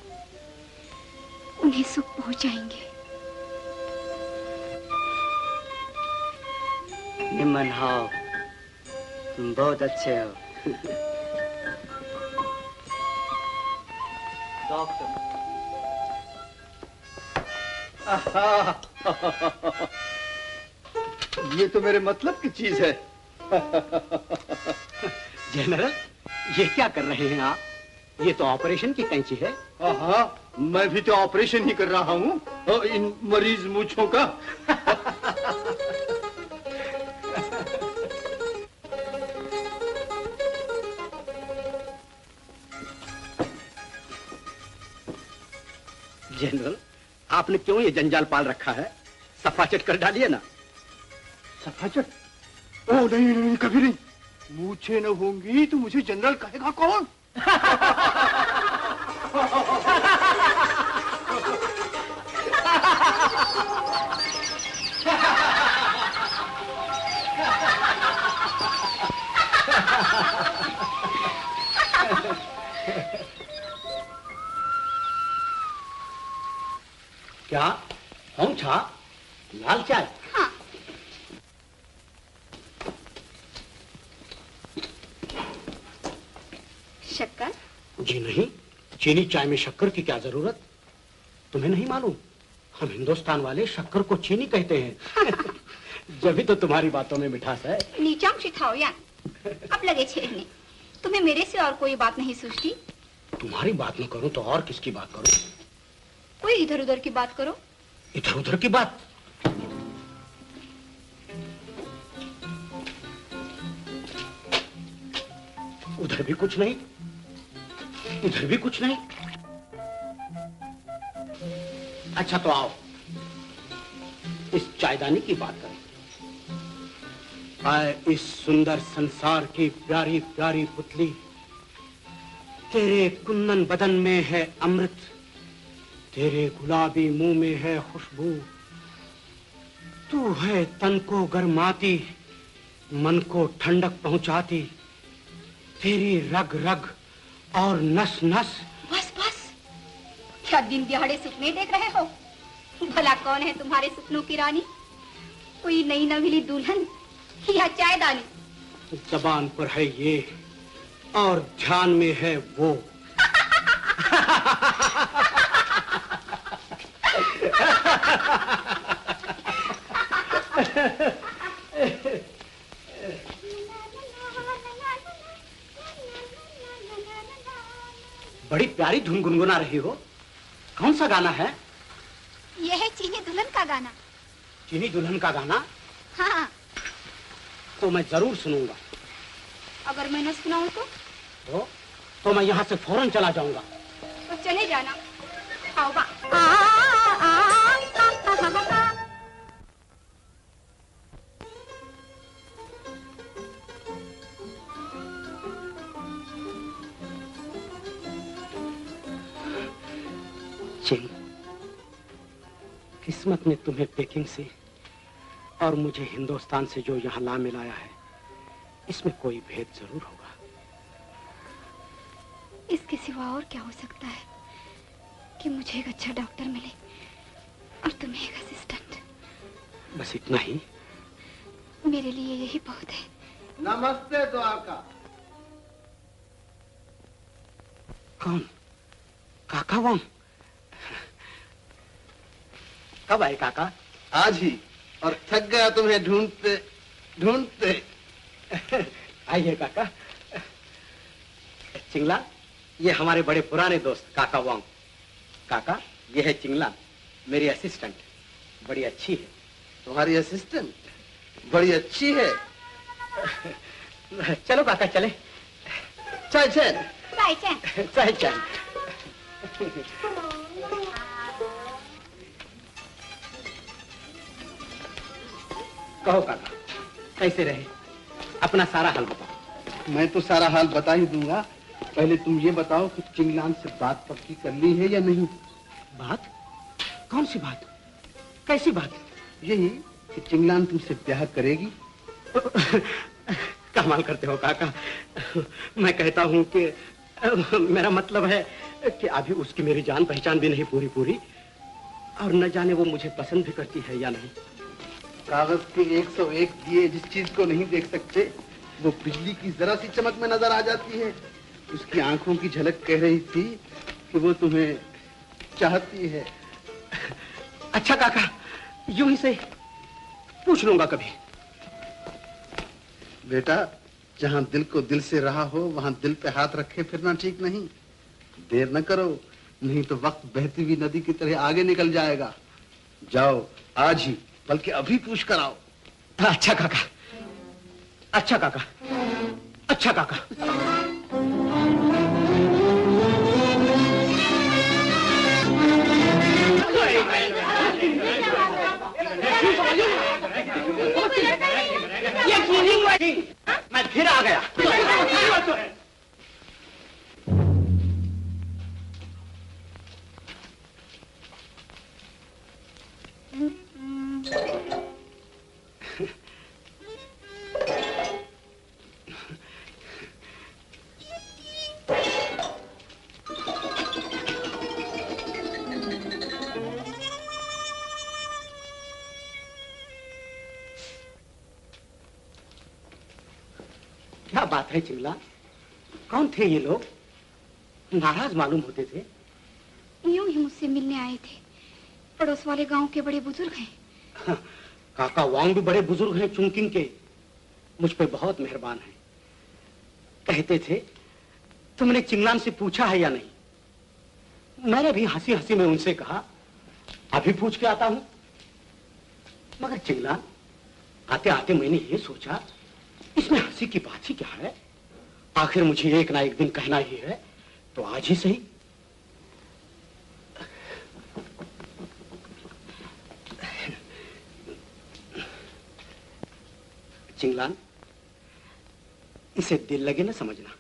उन्हें सुख पहुंचाएंगे। निमन हो, तुम बहुत अच्छे हो। डॉक्टर, ये तो मेरे मतलब की चीज है। जनरल, ये क्या कर रहे हैं आप? ये तो ऑपरेशन की कैंची है। हाँ, मैं भी तो ऑपरेशन ही कर रहा हूँ इन मरीज मूंछों का। जनरल, आपने क्यों ये जंजाल पाल रखा है? सफाचट कर डालिए ना। सफाचट? ओ नहीं नहीं, कभी नहीं। मूछें न होंगी तो मुझे जनरल कहेगा कौन? क्या हम छा लाल चाय? हाँ। शक्कर? जी नहीं, चीनी चाय में शक्कर की क्या जरूरत? तुम्हें नहीं मालूम, हम हिंदुस्तान वाले शक्कर को चीनी कहते हैं। जब तो तुम्हारी बातों में मिठास है। नीचांग सिखाओ यार, अब लगे छेड़ने। तुम्हें मेरे से और कोई बात नहीं सूझती? तुम्हारी बात न करूं तो और किसकी बात करूं? कोई इधर उधर की बात करो। इधर उधर की बात? उधर भी कुछ नहीं, इधर भी कुछ नहीं। अच्छा तो आओ इस चायदानी की बात करें। आए इस सुंदर संसार की प्यारी प्यारी पुतली, तेरे कुंदन बदन में है अमृत, तेरे गुलाबी मुंह में है खुशबू। तू है तन को गरमाती, मन को ठंडक पहुंचाती, तेरी रग रग और नस नस। बस बस, क्या दिन दिहाड़े सपने देख रहे हो? भला कौन है तुम्हारे सपनों की रानी? कोई नई नवीली दुल्हन या चायदानी? जबान पर है ये और ध्यान में है वो। बड़ी प्यारी धुन गुनगुना रही हो। कौन सा गाना है? यह है चीनी दुल्हन का गाना। चीनी दुल्हन का गाना? हाँ। तो मैं जरूर सुनूंगा। अगर मैं न सुनाऊं तो मैं यहाँ से फौरन चला जाऊंगा। तो चले जाना। आओ बा। चिंग, किस्मत ने तुम्हें पेकिंग से और मुझे हिंदुस्तान से जो यहाँ ला मिलाया है, इसमें कोई भेद जरूर होगा। इसके सिवा और क्या हो सकता है कि मुझे एक अच्छा डॉक्टर मिले और तुम्हें एक असिस्टेंट। बस इतना ही? मेरे लिए यही बहुत है। नमस्ते द्वारका। कौन? काका वांग? कब आए काका? आज ही, और थक गया तुम्हें ढूंढते ढूंढते। आइए काका। चिंगला, ये हमारे बड़े पुराने दोस्त काका वांग। काका, ये है चिंगला, मेरी असिस्टेंट। बड़ी अच्छी है। तुम्हारी असिस्टेंट बड़ी अच्छी है? चलो काका चले। चाय चैन। चाय चैन। चाय चैन। कहो काका, कैसे रहे? अपना सारा हाल बताओ। मैं तो सारा हाल बता ही दूंगा। पहले तुम ये बताओ कि चिंगलान से बात पक्की कर ली है या नहीं? बात? कौन सी बात? कैसी बात? यही कि चिंगलान तुमसे ब्याह करेगी। कमाल करते हो काका। मैं कहता हूँ कि मेरा मतलब है कि अभी उसकी मेरी जान पहचान भी नहीं पूरी और न जाने वो मुझे पसंद भी करती है या नहीं। कागज के 101 दिए जिस चीज को नहीं देख सकते, वो बिजली की जरा सी चमक में नजर आ जाती है। उसकी आंखों की झलक कह रही थी कि वो तुम्हें चाहती है। अच्छा काका, यूं ही से पूछ लूंगा कभी। बेटा, जहां दिल को दिल से रहा हो वहां दिल पे हाथ रखे फिरना ठीक नहीं। देर न करो, नहीं तो वक्त बहती हुई नदी की तरह आगे निकल जाएगा। जाओ, आज ही, बल्कि अभी पूछ कर आओ। अच्छा काका, अच्छा काका, अच्छा काका। मैं फिर आ गया। क्या बात है चिंगला? कौन थे ये लोग? नाराज मालूम होते थे। यूं ही मुझसे मिलने आए थे। पड़ोस वाले गांव के बड़े बुजुर्ग हैं। काका वांग भी बड़े बुजुर्ग हैं चुंकिंग के। मुझ पे बहुत मेहरबान हैं। कहते थे तुमने चिंगलान से पूछा है या नहीं। मैंने भी हंसी हंसी में उनसे कहा अभी पूछ के आता हूं। मगर चिंगलान, आते आते मैंने ये सोचा इसमें हंसी की बात ही क्या है। आखिर मुझे एक ना एक दिन कहना ही है, तो आज ही सही। चिंगलान, इसे दिल लगे ना समझना।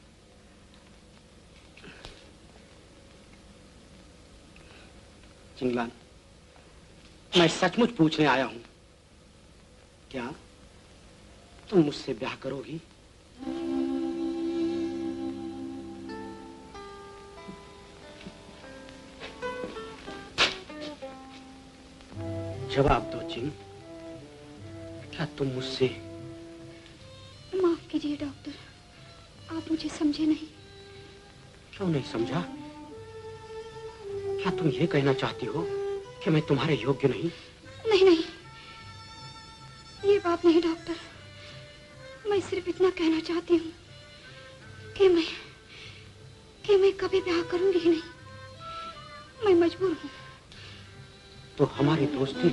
चिंगलान, मैं सचमुच पूछने आया हूं, क्या तुम मुझसे ब्याह करोगी? जवाब दो चिंग, क्या तुम मुझसे? माफ कीजिए डॉक्टर, आप मुझे समझे नहीं। क्यों नहीं समझा? क्या तुम ये कहना चाहती हो कि मैं तुम्हारे योग्य नहीं? नहीं नहीं, ये बात नहीं डॉक्टर। मैं सिर्फ इतना कहना चाहती हूँ कि मैं कभी ब्याह करूंगी ही नहीं। मैं मजबूर हूँ। तो हमारी दोस्ती,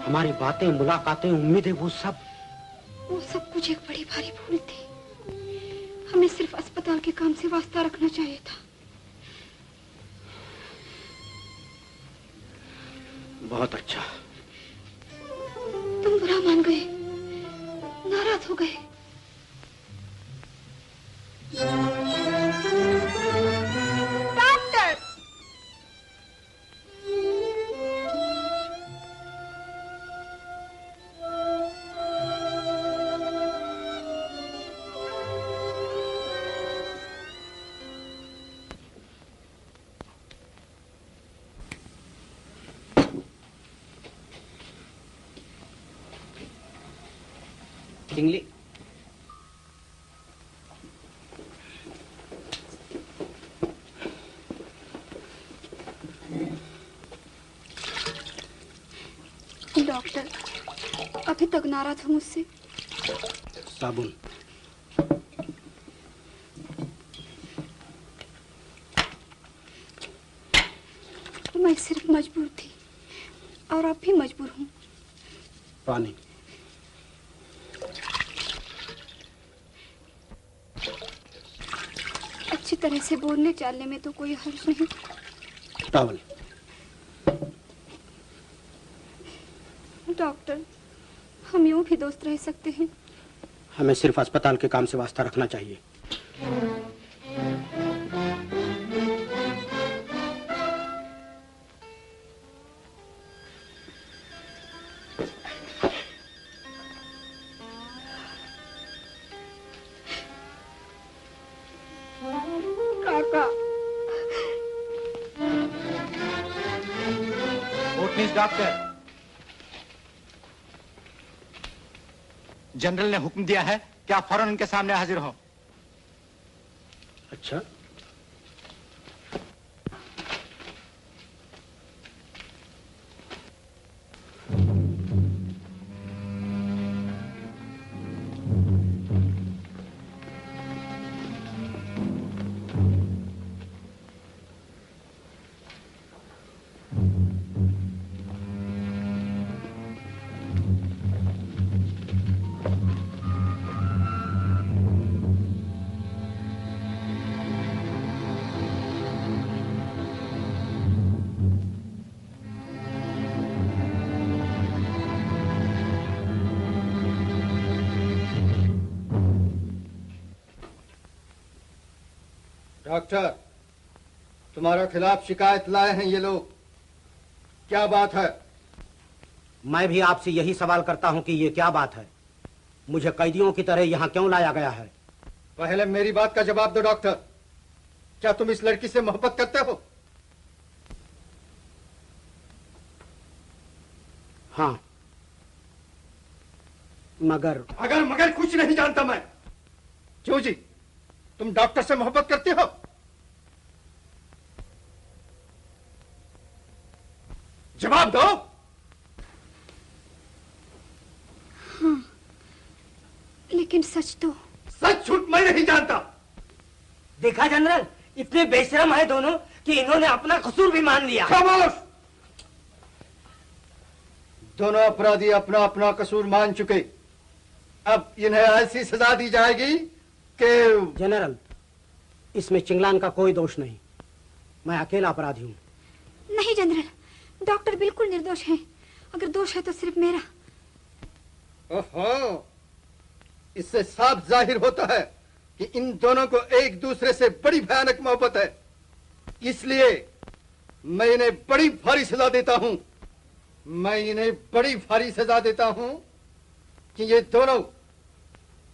हमारी बातें, मुलाकातें, उम्मीदें, वो सब कुछ एक बड़ी भारी भूल थी। हमें सिर्फ अस्पताल के काम से वास्ता रखना चाहिए था। बहुत अच्छा। तुम बुरा मान गए, नाराज हो गए। डॉक्टर! चिंगली, डॉक्टर अभी तक नाराज हो मुझसे। साबुन। मैं सिर्फ मजबूर थी और अब भी मजबूर हूँ। पानी। अच्छी तरह से बोलने चालने में तो कोई हर्ज नहीं। टॉवल। डॉक्टर, हम यूं भी दोस्त रह सकते हैं। हमें सिर्फ अस्पताल के काम से वास्ता रखना चाहिए। काका। डॉक्टर, जनरल ने हुक्म दिया है कि आप फौरन उनके सामने हाजिर हो। अच्छा, डॉक्टर, तुम्हारे खिलाफ शिकायत लाए हैं ये लोग, क्या बात है? मैं भी आपसे यही सवाल करता हूं कि ये क्या बात है? मुझे कैदियों की तरह यहां क्यों लाया गया है? पहले मेरी बात का जवाब दो डॉक्टर, क्या तुम इस लड़की से मोहब्बत करते हो? हाँ, मगर मगर कुछ नहीं जानता मैं। क्यों जी, तुम डॉक्टर से मोहब्बत करते हो? जवाब दो। हाँ, लेकिन सच तो। सच झूठ मैं नहीं जानता। देखा जनरल, इतने बेशरम है दोनों कि इन्होंने अपना कसूर भी मान लिया। खामोश! दोनों अपराधी अपना अपना कसूर मान चुके। अब इन्हें ऐसी सजा दी जाएगी कि... जनरल, इसमें चिंगलान का कोई दोष नहीं। मैं अकेला अपराधी हूँ। नहीं जनरल, डॉक्टर बिल्कुल निर्दोष हैं। अगर दोष है तो सिर्फ मेरा। ओहो, इससे साफ जाहिर होता है कि इन दोनों को एक दूसरे से बड़ी भयानक मोहब्बत है। इसलिए मैं इन्हें बड़ी भारी सजा देता हूं। मैं इन्हें बड़ी भारी सजा देता हूं कि ये दोनों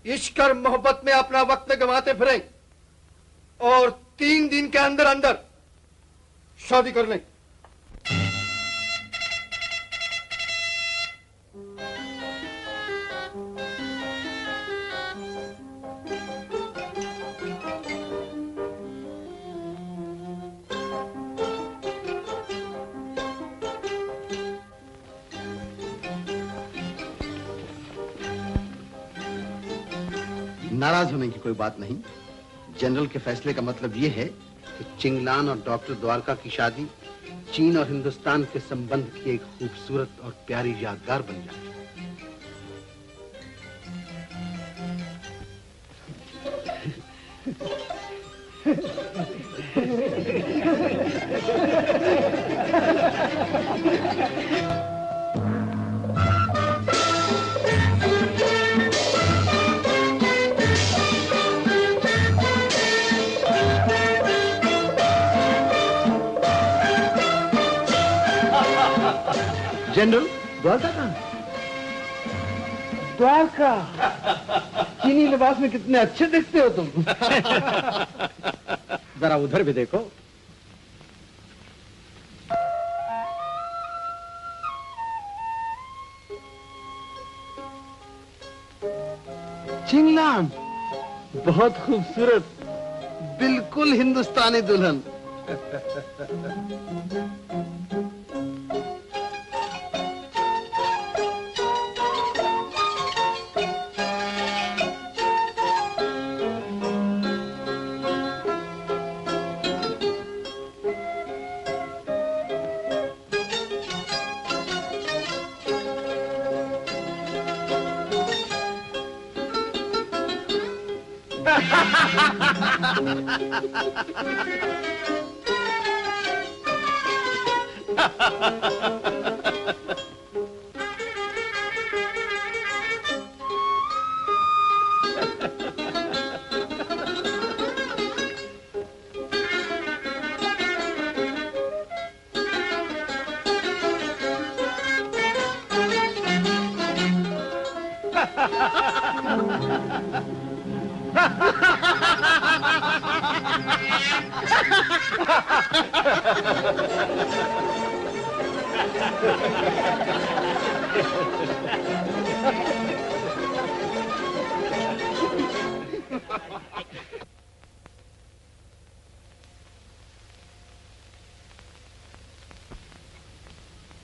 इश्क और मोहब्बत में अपना वक्त गंवाते फिरें और 3 दिन के अंदर अंदर शादी कर लें। नाराज होने की कोई बात नहीं। जनरल के फैसले का मतलब ये है कि चिंगलान और डॉक्टर द्वारका की शादी चीन और हिंदुस्तान के संबंध की एक खूबसूरत और प्यारी यादगार बन जाए। जनरल, द्वारका कहाँ है? द्वारका, चीनी लिबास में कितने अच्छे दिखते हो तुम। जरा उधर भी देखो। चिंगलान, बहुत खूबसूरत, बिल्कुल हिंदुस्तानी दुल्हन।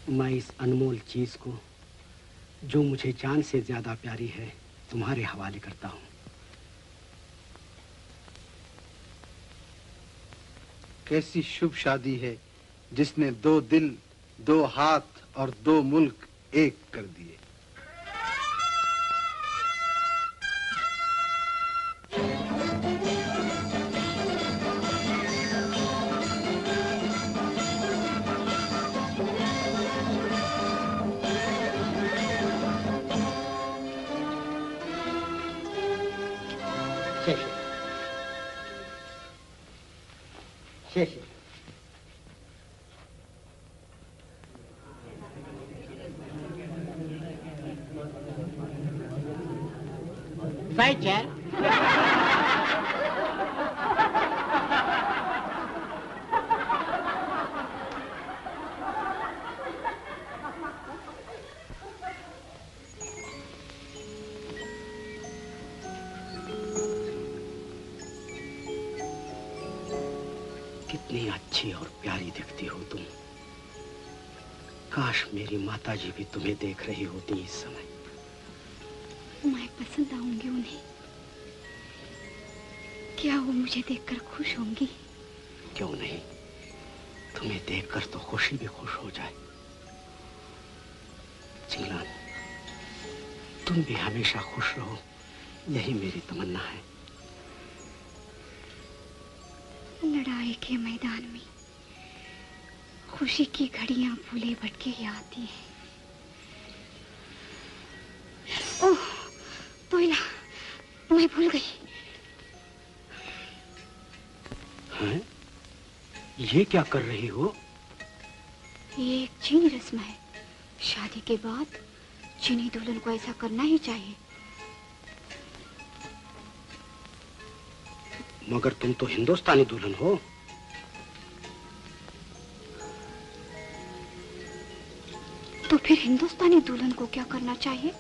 मैं इस अनमोल चीज को, जो मुझे जान से ज्यादा प्यारी है, तुम्हारे हवाले करता हूं। कैसी शुभ शादी है जिसने 2 दिल, 2 हाथ और 2 मुल्क एक कर दिए। शेषे Feitjer. कितनी अच्छी और प्यारी दिखती हो तुम। काश मेरी माताजी भी तुम्हें देख रही होती इस समय। मैं पसंद आऊंगी उन्हें। क्या वो मुझे देखकर खुश होंगी? क्यों नहीं, तुम्हें देखकर तो खुशी भी खुश हो जाए। चिंगलान, तुम भी हमेशा खुश रहो, यही मेरी तमन्ना है। लड़ाई के मैदान में खुशी की घड़ियां भूले भटके आती हैं। ओह, तोयला, मैं भूल गई। हैं? ये क्या कर रही हो? ये एक चीनी रस्म है। शादी के बाद चीनी दुल्हन को ऐसा करना ही चाहिए। मगर तुम तो हिंदुस्तानी दुल्हन हो। तो फिर हिंदुस्तानी दुल्हन को क्या करना चाहिए?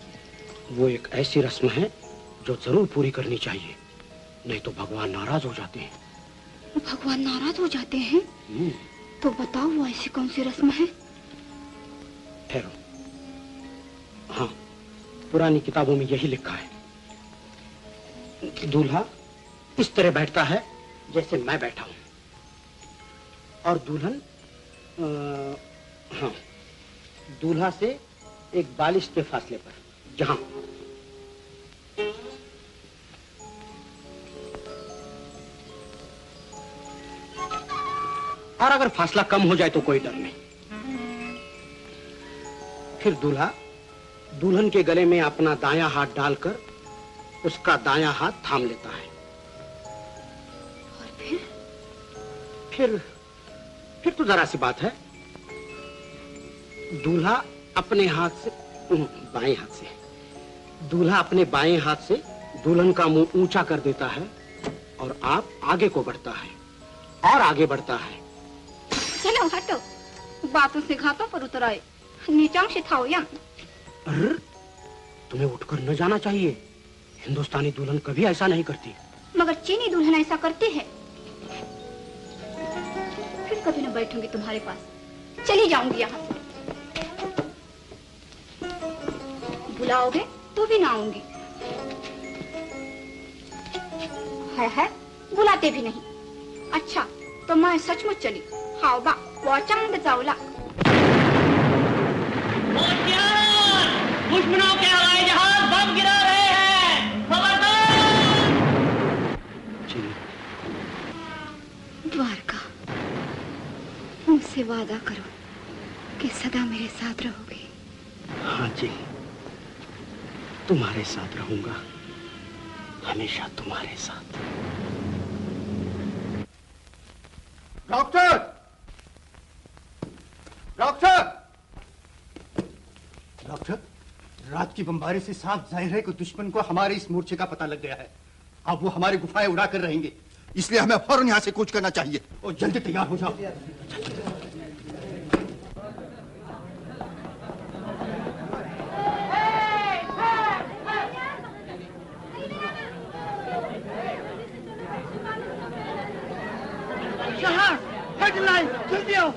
वो एक ऐसी रस्म है जो जरूर पूरी करनी चाहिए, नहीं तो भगवान नाराज हो जाते हैं। भगवान नाराज हो जाते हैं? तो बताओ वो ऐसी कौन सी रस्म है? ठहरो। हाँ, पुरानी किताबों में यही लिखा है। दूल्हा इस तरह बैठता है जैसे मैं बैठा हूं, और दुल्हन हाँ, दूल्हा से एक बालिश के फासले पर, जहां और अगर फासला कम हो जाए तो कोई डर नहीं। फिर दूल्हा दुल्हन के गले में अपना दायां हाथ डालकर उसका दायां हाथ थाम लेता है। और फिर तो जरा सी बात है। दूल्हा अपने हाथ से बाएं हाथ से दूल्हा अपने बाएं हाथ से दुल्हन का मुंह ऊंचा कर देता है और आप आगे को बढ़ता है और आगे बढ़ता है। चलो हटो, बातों से घातों पर उतर आए, नीचा से थाओ या। अरे तुम्हें उठकर न जाना चाहिए, हिंदुस्तानी दुल्हन कभी ऐसा नहीं करती। मगर चीनी दुल्हन ऐसा करती है। फिर कभी न बैठूंगी तुम्हारे पास, चली जाऊंगी यहाँ से। बुलाओगे तो भी ना आऊंगी। है बुलाते भी नहीं। अच्छा तो मैं सचमुच चली। हाउ बा वाचंग जाऊला। दुश्मनों के हवाई जहाज बम गिरा रहे हैं, खबरदार। द्वारका, मुझसे वादा करो कि सदा मेरे साथ रहोगे। हाँ जी, तुम्हारे साथ रहूंगा, हमेशा तुम्हारे साथ। डॉक्टर, डॉक्टर, डॉक्टर, रात की बमबारी से साफ जाहिर है कि दुश्मन को हमारे इस मोर्चे का पता लग गया है। अब वो हमारी गुफाएं उड़ा कर रहेंगे, इसलिए हमें फौरन यहाँ से कूच करना चाहिए। और जल्दी तैयार हो जाओ। हेडलाइन जल्दी आओ।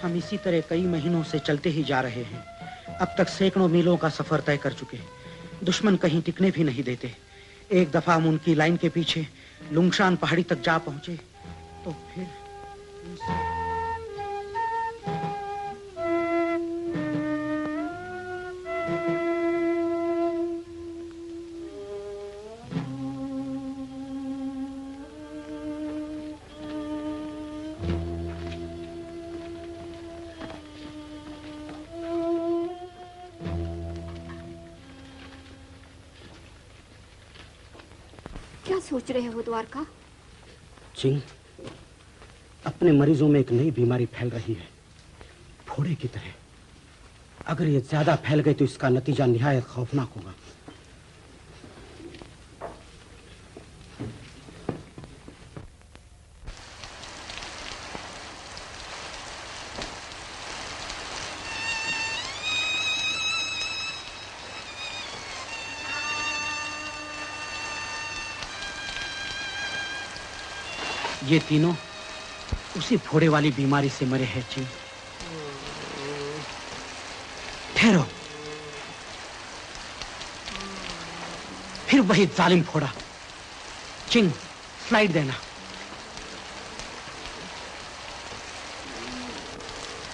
हम इसी तरह कई महीनों से चलते ही जा रहे हैं। अब तक सैकड़ों मीलों का सफर तय कर चुके हैं। दुश्मन कहीं टिकने भी नहीं देते। एक दफा हम उनकी लाइन के पीछे लुंगशान पहाड़ी तक जा पहुंचे तो फिर सोच रहे हो द्वारका? चिंग, अपने मरीजों में एक नई बीमारी फैल रही है, फोड़े की तरह। अगर ये ज्यादा फैल गई तो इसका नतीजा निहायत खौफनाक होगा। ये तीनों उसी फोड़े वाली बीमारी से मरे हैं चिंग। ठहरो, फिर वही जालिम फोड़ा। चिंग, स्लाइड देना।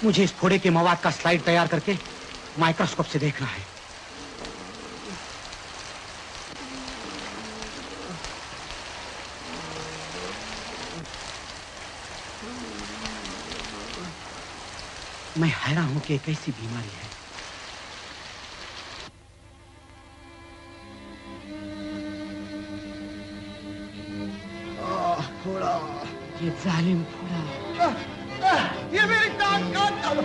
मुझे इस फोड़े के मवाद का स्लाइड तैयार करके माइक्रोस्कोप से देखना है। मैं हैरान हूं कि एक ऐसी बीमारी है। फोड़ा, ये जालिम फोड़ा, ये मेरी टांग काट डालो।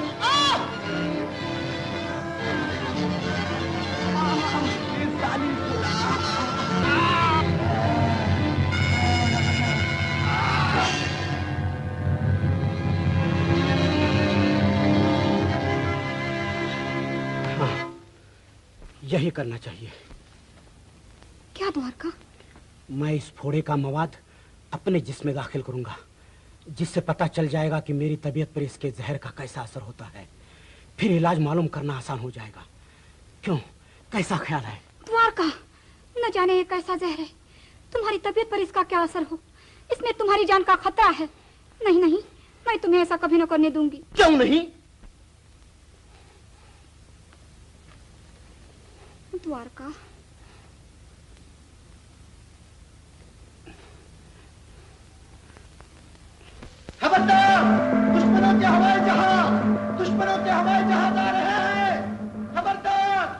ये जालिम फोड़ा। यही करना चाहिए। क्या द्वारका? मैं इस फोड़े का मवाद अपने जिस्म में दाखिल करूंगा, जिससे पता चल जाएगा कि मेरी तबीयत पर इसके जहर का कैसा असर होता है। फिर इलाज मालूम करना आसान हो जाएगा। क्यों, कैसा ख्याल है? द्वारका, न जाने ये कैसा जहर है, तुम्हारी तबीयत पर इसका क्या असर हो। इसमें तुम्हारी जान का खतरा है। नहीं नहीं, मैं तुम्हें ऐसा कभी न करने दूंगी। क्यों नहीं? द्वारका, खबरदार! दुश्मनों के हवाई जहाज, दुश्मनों के हवाई जहाज आ रहे हैं। खबरदार!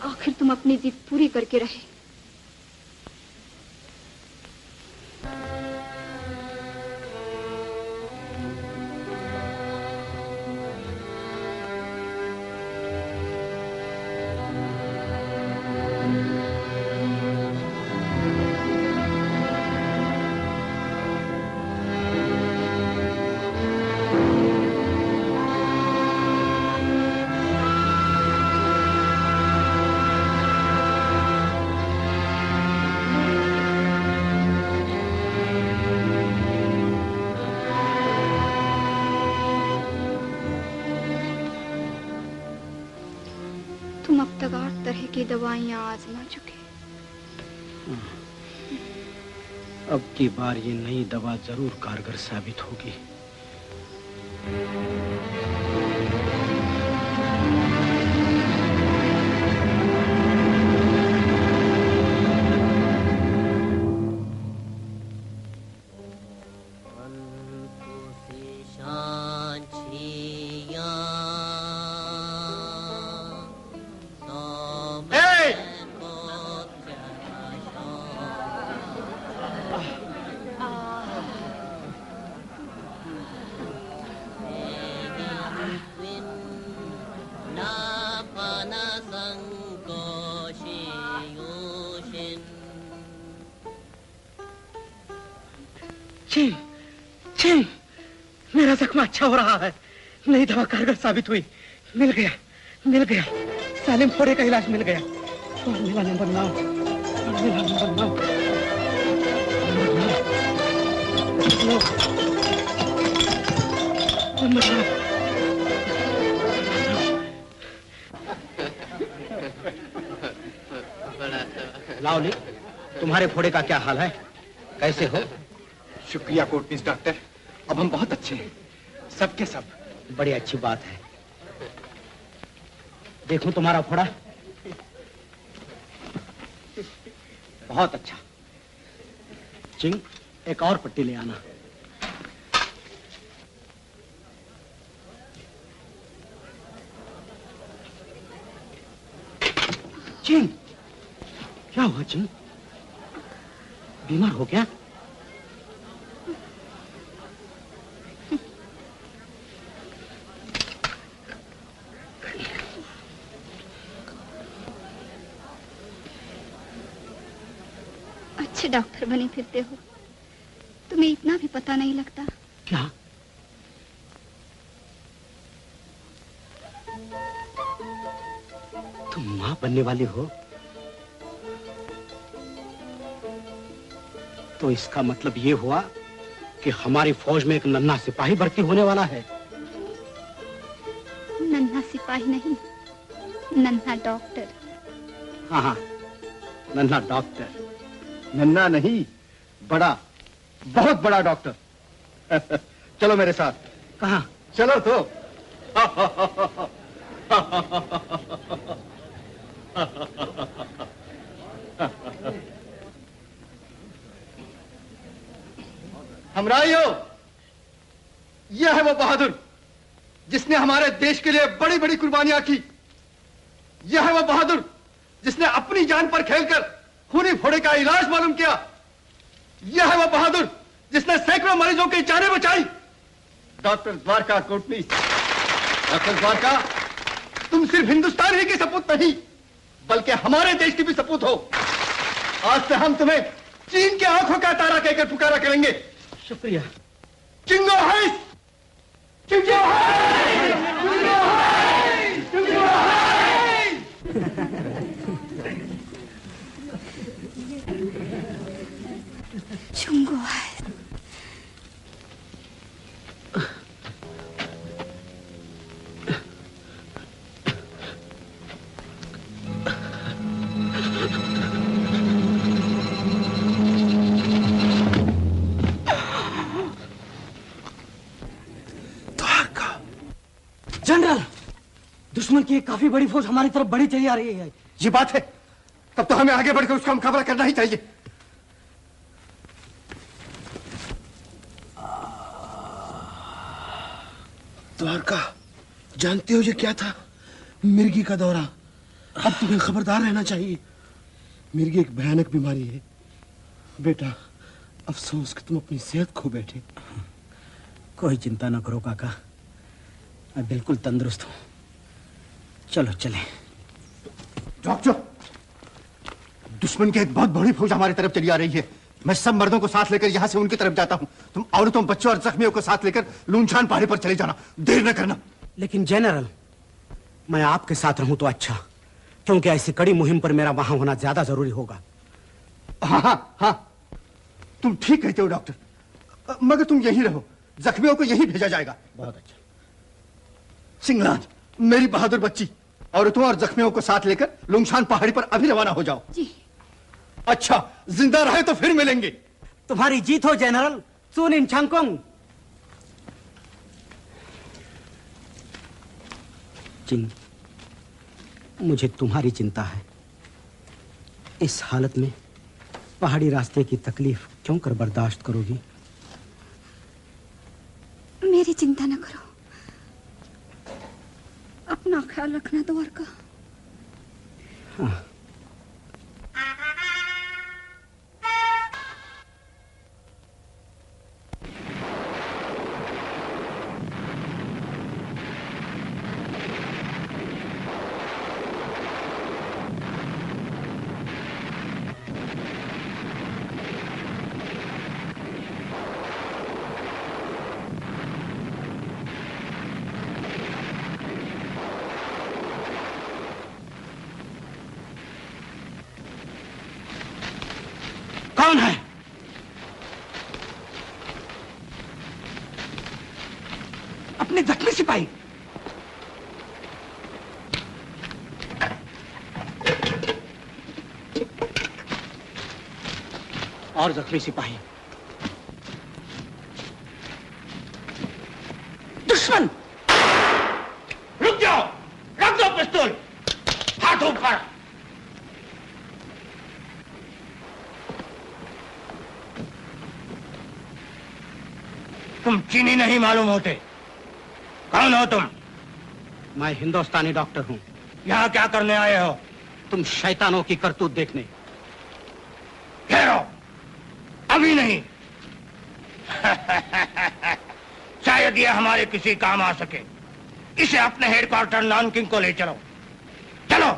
आखिर तुम अपनी जिद पूरी करके रहे। तुम अब तक 8 तरह की दवाइयां आजमा चुके। अब की बार ये नई दवा जरूर कारगर साबित होगी। चीन, चीन, मेरा जख्म अच्छा हो रहा है। नई दवा कारगर साबित हुई। मिल गया, मिल गया। सालिम फोड़े का इलाज मिल गया। और मिला नंबर 9, और मिला नंबर 9। नंबर 9। लाओली, तुम्हारे फोड़े का क्या हाल है? कैसे हो? शुक्रिया कोटनीस डॉक्टर, अब हम बहुत अच्छे हैं, सब के सब। बड़ी अच्छी बात है। देखो तुम्हारा फोड़ा। बहुत अच्छा। चिंग, एक और पट्टी ले आना। चिंग, क्या हुआ चिंग? बीमार हो क्या? अच्छे डॉक्टर बने फिरते हो, तुम्हें इतना भी पता नहीं लगता। क्या? तुम मां बनने वाली हो? तो इसका मतलब ये हुआ कि हमारी फौज में एक नन्हा सिपाही भर्ती होने वाला है। नन्हा सिपाही नहीं, नन्हा डॉक्टर। हाँ हाँ, नन्हा डॉक्टर। नन्हा नहीं, बड़ा, बहुत बड़ा डॉक्टर। चलो मेरे साथ। कहाँ? चलो तो। हमराइयो, यह है वो बहादुर जिसने हमारे देश के लिए बड़ी बड़ी कुर्बानियां की। यह है वो बहादुर जिसने अपनी जान पर खेलकर खूनी फोड़े का इलाज मालूम किया। यह है वो बहादुर जिसने सैकड़ों मरीजों की जानें बचाई। डॉक्टर द्वारका कोटनीस। डॉक्टर द्वारका, तुम सिर्फ हिंदुस्तान ही की सपूत नहीं, बल्कि हमारे देश की भी सपूत हो। आज से हम तुम्हें चीन के आंखों का तारा कहकर पुकारा करेंगे। शुक्रिया। चिंगो हाइस! चिंगो हाइस! चिंगो हाइस! चिंगो हाइस! चुंगो है। जनरल, दुश्मन की एक काफी बड़ी फौज हमारी तरफ बढ़ी चली आ रही है। ये बात है, तब तो हमें आगे बढ़कर उसका मुकाबला करना ही चाहिए। द्वारका, जानते हो ये क्या था? मिर्गी का दौरा। अब तुम्हें खबरदार रहना चाहिए। मिर्गी एक भयानक बीमारी है बेटा। अफसोस कि तुम अपनी सेहत खो बैठे। कोई चिंता न करो काका, मैं बिल्कुल तंदुरुस्त हूँ। चलो चले। डॉक्टर, दुश्मन की एक बहुत बड़ी फौज हमारी तरफ चली आ रही है। मैं सब मर्दों को साथ लेकर यहाँ से उनकी तरफ जाता हूँ। तुम औरतों, बच्चों और जख्मियों को साथ लेकर लूनछान पहाड़ी पर चले जाना। देर न करना। लेकिन जनरल, मैं आपके साथ रहूं तो अच्छा, क्योंकि ऐसी कड़ी मुहिम पर मेरा वहां होना ज्यादा जरूरी होगा। हाँ हाँ हाँ, तुम ठीक कहते हो डॉक्टर, मगर तुम यहीं रहो, जख्मियों को यहीं भेजा जाएगा। बहुत अच्छा। सिंगलाज, मेरी बहादुर बच्ची, औरतों और जख्मियों को साथ लेकर लुंगशान पहाड़ी पर अभी रवाना हो जाओ। जी। अच्छा, जिंदा रहे तो फिर मिलेंगे। तुम्हारी जीत हो जनरल। सुन इन छांगकोंग। चिंग, मुझे तुम्हारी चिंता है। इस हालत में पहाड़ी रास्ते की तकलीफ क्यों कर बर्दाश्त करोगी? मेरी चिंता न करो, अपना ख्याल रखना द्वारका। हाँ। अपने जख्मी सिपाही। और जख्मी सिपाही। दुश्मन! रुक जाओ, रख दो पिस्तौल, हाथ ऊपर। तुम चीनी नहीं मालूम होते, कौन हो तुम? मैं हिंदुस्तानी डॉक्टर हूँ। यहाँ क्या करने आए हो? तुम शैतानों की करतूत देखने। ठहरो, अभी नहीं। शायद ये हमारे किसी काम आ सके। इसे अपने हेडक्वार्टर नानकिंग को ले चलो। चलो।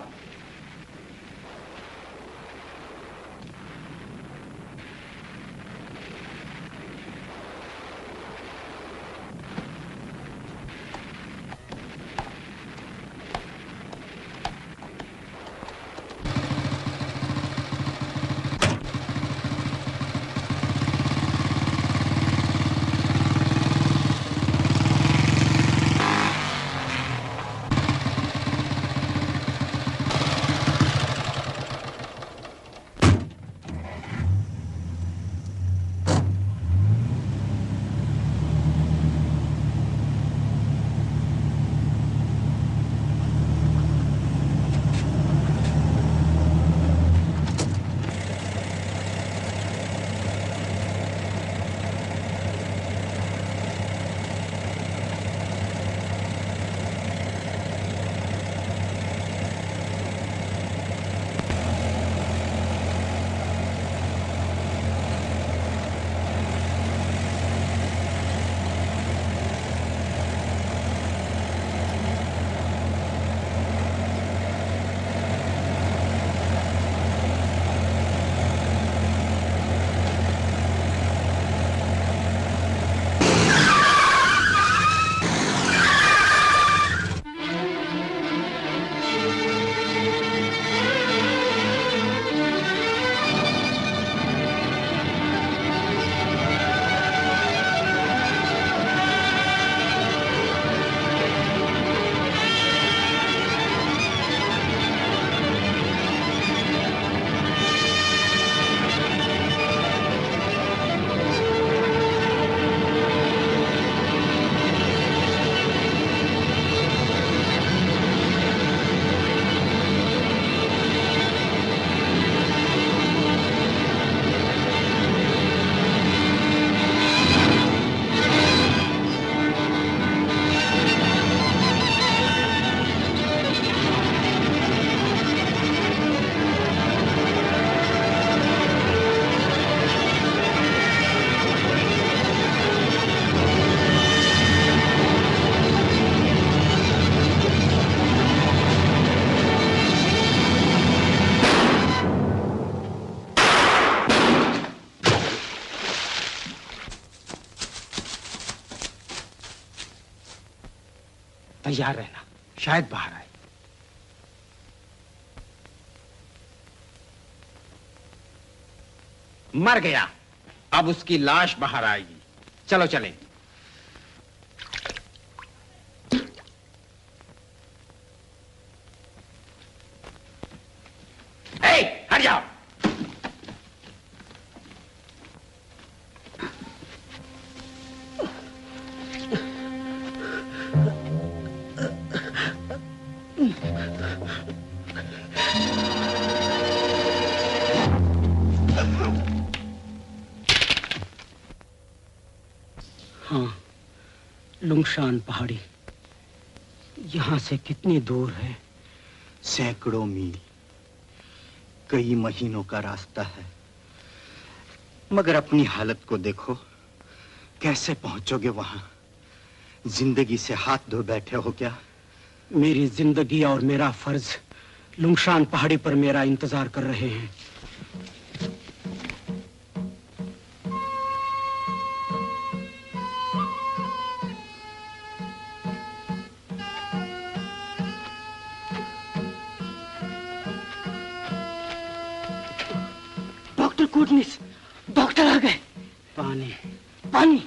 तैयार रहना, शायद बाहर आए। मर गया, अब उसकी लाश बाहर आएगी। चलो चलें। हट जाओ। हाँ, लुंगशान पहाड़ी यहाँ से कितनी दूर है? सैकड़ों मील, कई महीनों का रास्ता है। मगर अपनी हालत को देखो, कैसे पहुंचोगे वहां? जिंदगी से हाथ धो बैठे हो क्या? मेरी जिंदगी और मेरा फर्ज लुंगशान पहाड़ी पर मेरा इंतजार कर रहे हैं। डॉक्टर कोटनिस, डॉक्टर आ गए। पानी, पानी,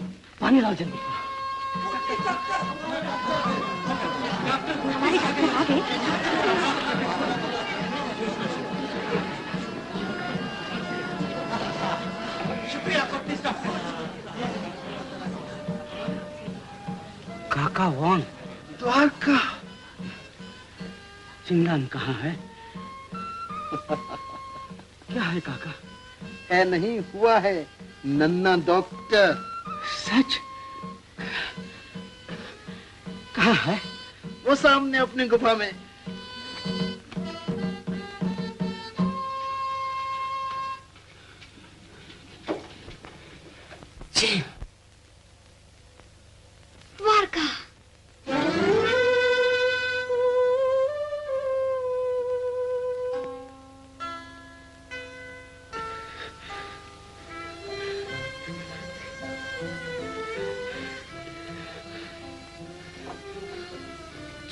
पानी लाओ जल्दी। हमारे डॉक्टर आ गए। शुक्रिया काका वांग। द्वारका। चिंदन कहाँ है? क्या है काका? है नहीं, हुआ है नन्ना डॉक्टर। सच? कहाँ है? वो सामने अपनी गुफा में। जी। द्वारका।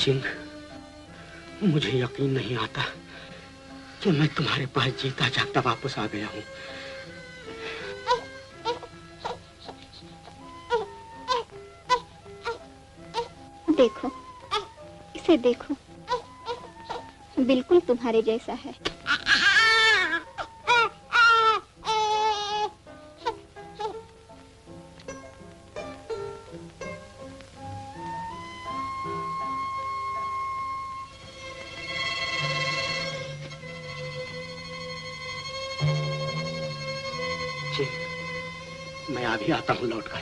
चिंग, मुझे यकीन नहीं आता कि मैं तुम्हारे पास जीता जागता वापस आ गया हूँ। देखो, इसे देखो, बिल्कुल तुम्हारे जैसा है। मैं अभी आता हूँ लौटकर,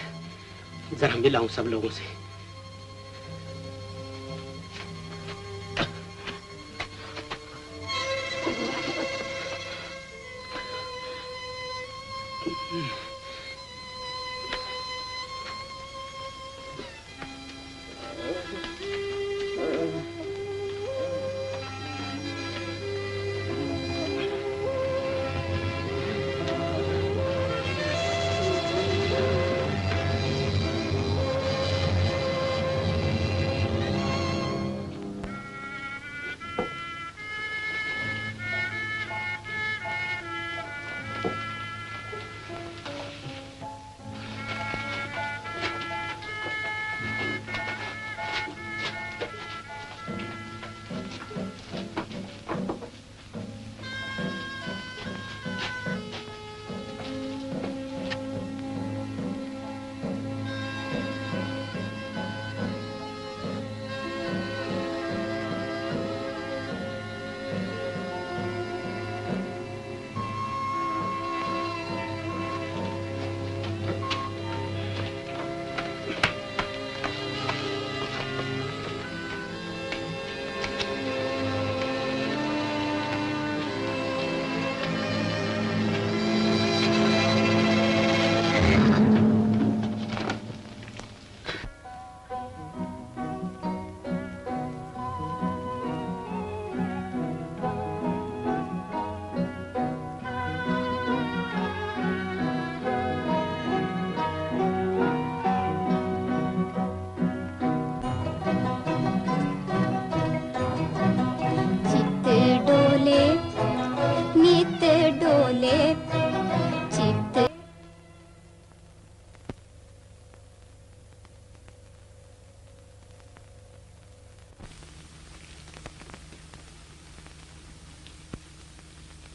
जरा मिलाऊं सब लोगों से।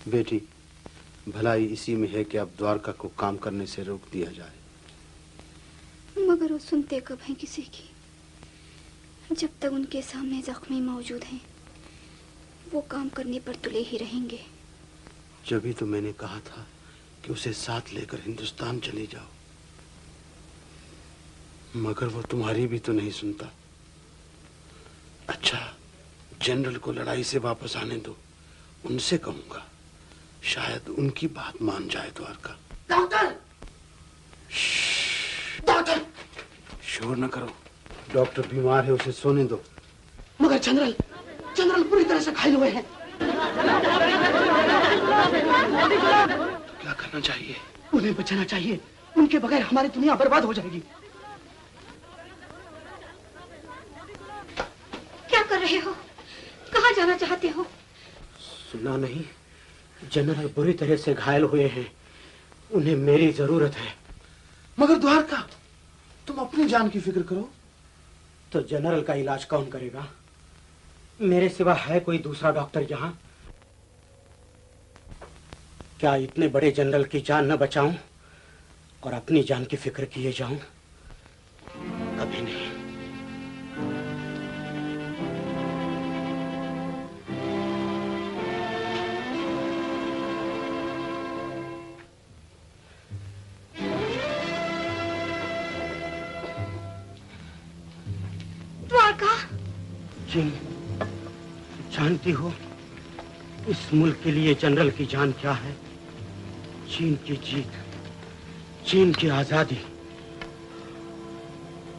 बेटी, भलाई इसी में है कि अब द्वारका को काम करने से रोक दिया जाए। मगर वो सुनते कब हैं किसी की? जब तक उनके सामने जख्मी मौजूद हैं, वो काम करने पर तुले ही रहेंगे। जब ही तो मैंने कहा था कि उसे साथ लेकर हिंदुस्तान चली जाओ, मगर वो तुम्हारी भी तो नहीं सुनता। अच्छा, जनरल को लड़ाई से वापस आने दो, उनसे कहूंगा, शायद उनकी बात मान जाए द्वारका। डॉक्टर! डॉक्टर! शोर न करो, डॉक्टर बीमार है, उसे सोने दो। मगर जनरल पूरी तरह से घायल हुए हैं। क्या करना चाहिए? उन्हें बचाना चाहिए, उनके बगैर हमारी दुनिया बर्बाद हो जाएगी। क्या कर रहे हो? कहाँ जाना चाहते हो? सुना नहीं, जनरल बुरी तरह से घायल हुए हैं, उन्हें मेरी जरूरत है। मगर द्वारका, तुम अपनी जान की फिक्र करो। तो जनरल का इलाज कौन करेगा? मेरे सिवा है कोई दूसरा डॉक्टर यहाँ? क्या इतने बड़े जनरल की जान न बचाऊं और अपनी जान की फिक्र किए जाऊं? कभी नहीं। चीन, जानती हो इस मुल्क के लिए जनरल की जान क्या है? चीन की जीत, चीन की आजादी।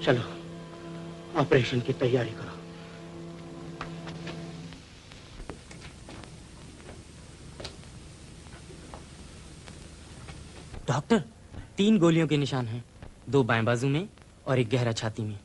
चलो ऑपरेशन की तैयारी करो। डॉक्टर, 3 गोलियों के निशान हैं, 2 बाएं बाजू में और 1 गहरा छाती में।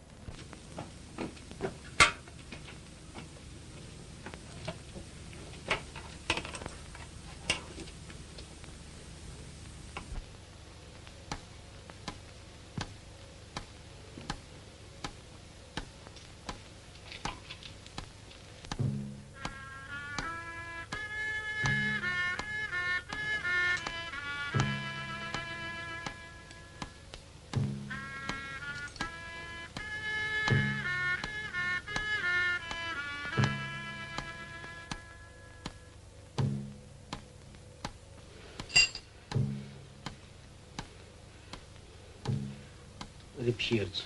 Repairs.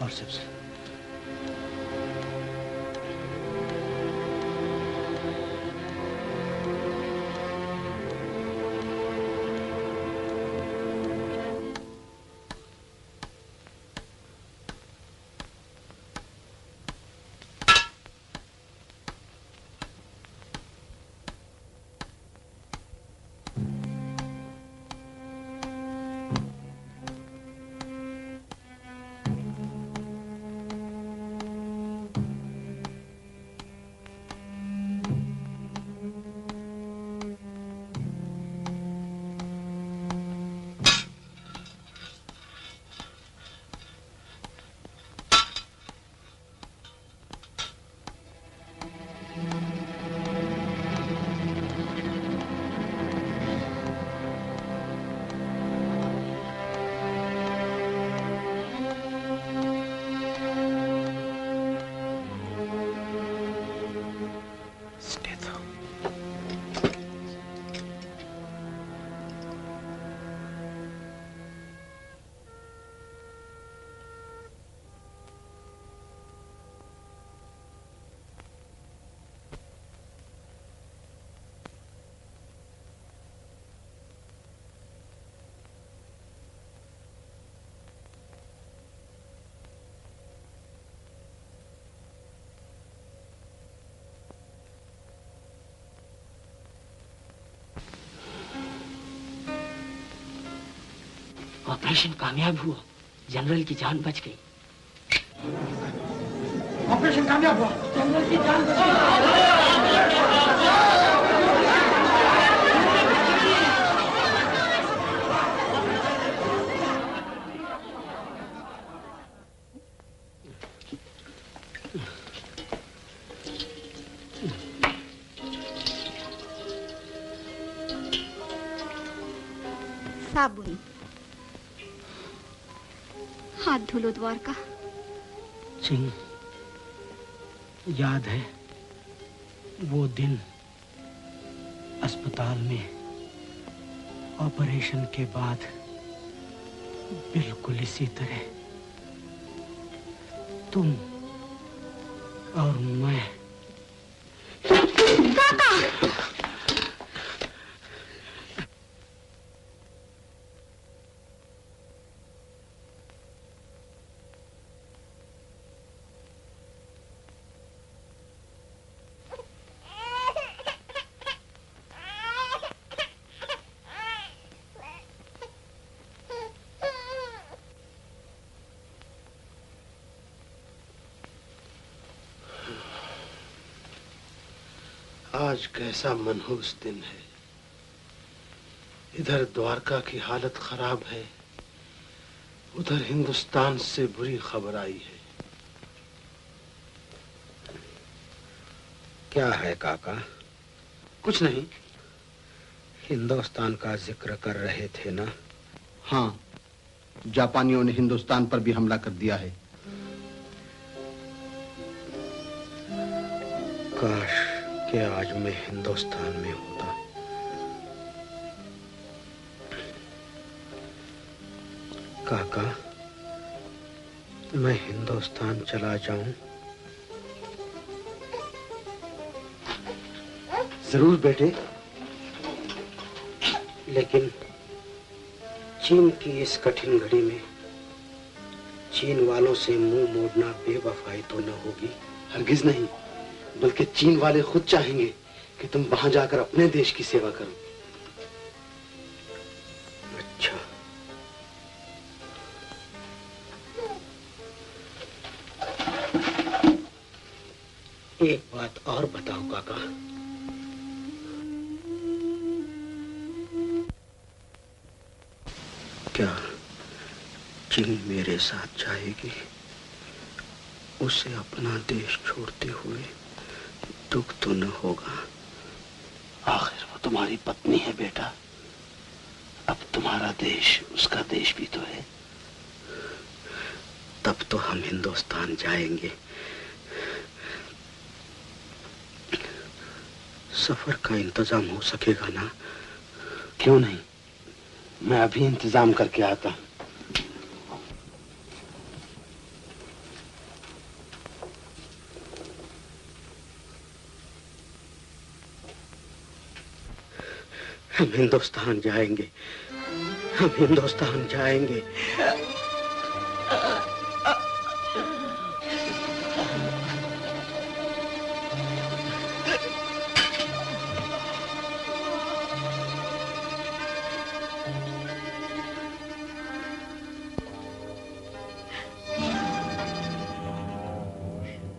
Forceps. ऑपरेशन कामयाब हुआ, जनरल की जान बच गई। ऑपरेशन कामयाब हुआ, जनरल की जान बच गई। साबुन। हाथ धुलो द्वारका। चिंग, याद है वो दिन अस्पताल में ऑपरेशन के बाद बिल्कुल इसी तरह तुम और मैं। काका! आज कैसा मनहूस दिन है। इधर द्वारका की हालत खराब है, उधर हिंदुस्तान से बुरी खबर आई है। क्या है काका? कुछ नहीं। हिंदुस्तान का जिक्र कर रहे थे ना? हाँ, जापानियों ने हिंदुस्तान पर भी हमला कर दिया है। काश कि आज मैं हिंदुस्तान में होता। काका, मैं हिंदुस्तान चला जाऊं? जरूर बेटे। लेकिन चीन की इस कठिन घड़ी में चीन वालों से मुंह मोड़ना बेवफाई तो न होगी? हरगिज नहीं, बल्कि चीन वाले खुद चाहेंगे कि तुम वहां जाकर अपने देश की सेवा करो। अच्छा। एक बात और बताओ काका। क्या चीन मेरे साथ जाएगी? उसे अपना देश छोड़ते हुए दुख तो न होगा? आखिर वो तुम्हारी पत्नी है बेटा। अब तुम्हारा देश उसका देश भी तो है। तब तो हम हिंदुस्तान जाएंगे। सफर का इंतजाम हो सकेगा ना? क्यों नहीं, मैं अभी इंतजाम करके आता हूं। हम हिंदुस्तान जाएंगे, हम हिंदुस्तान जाएंगे।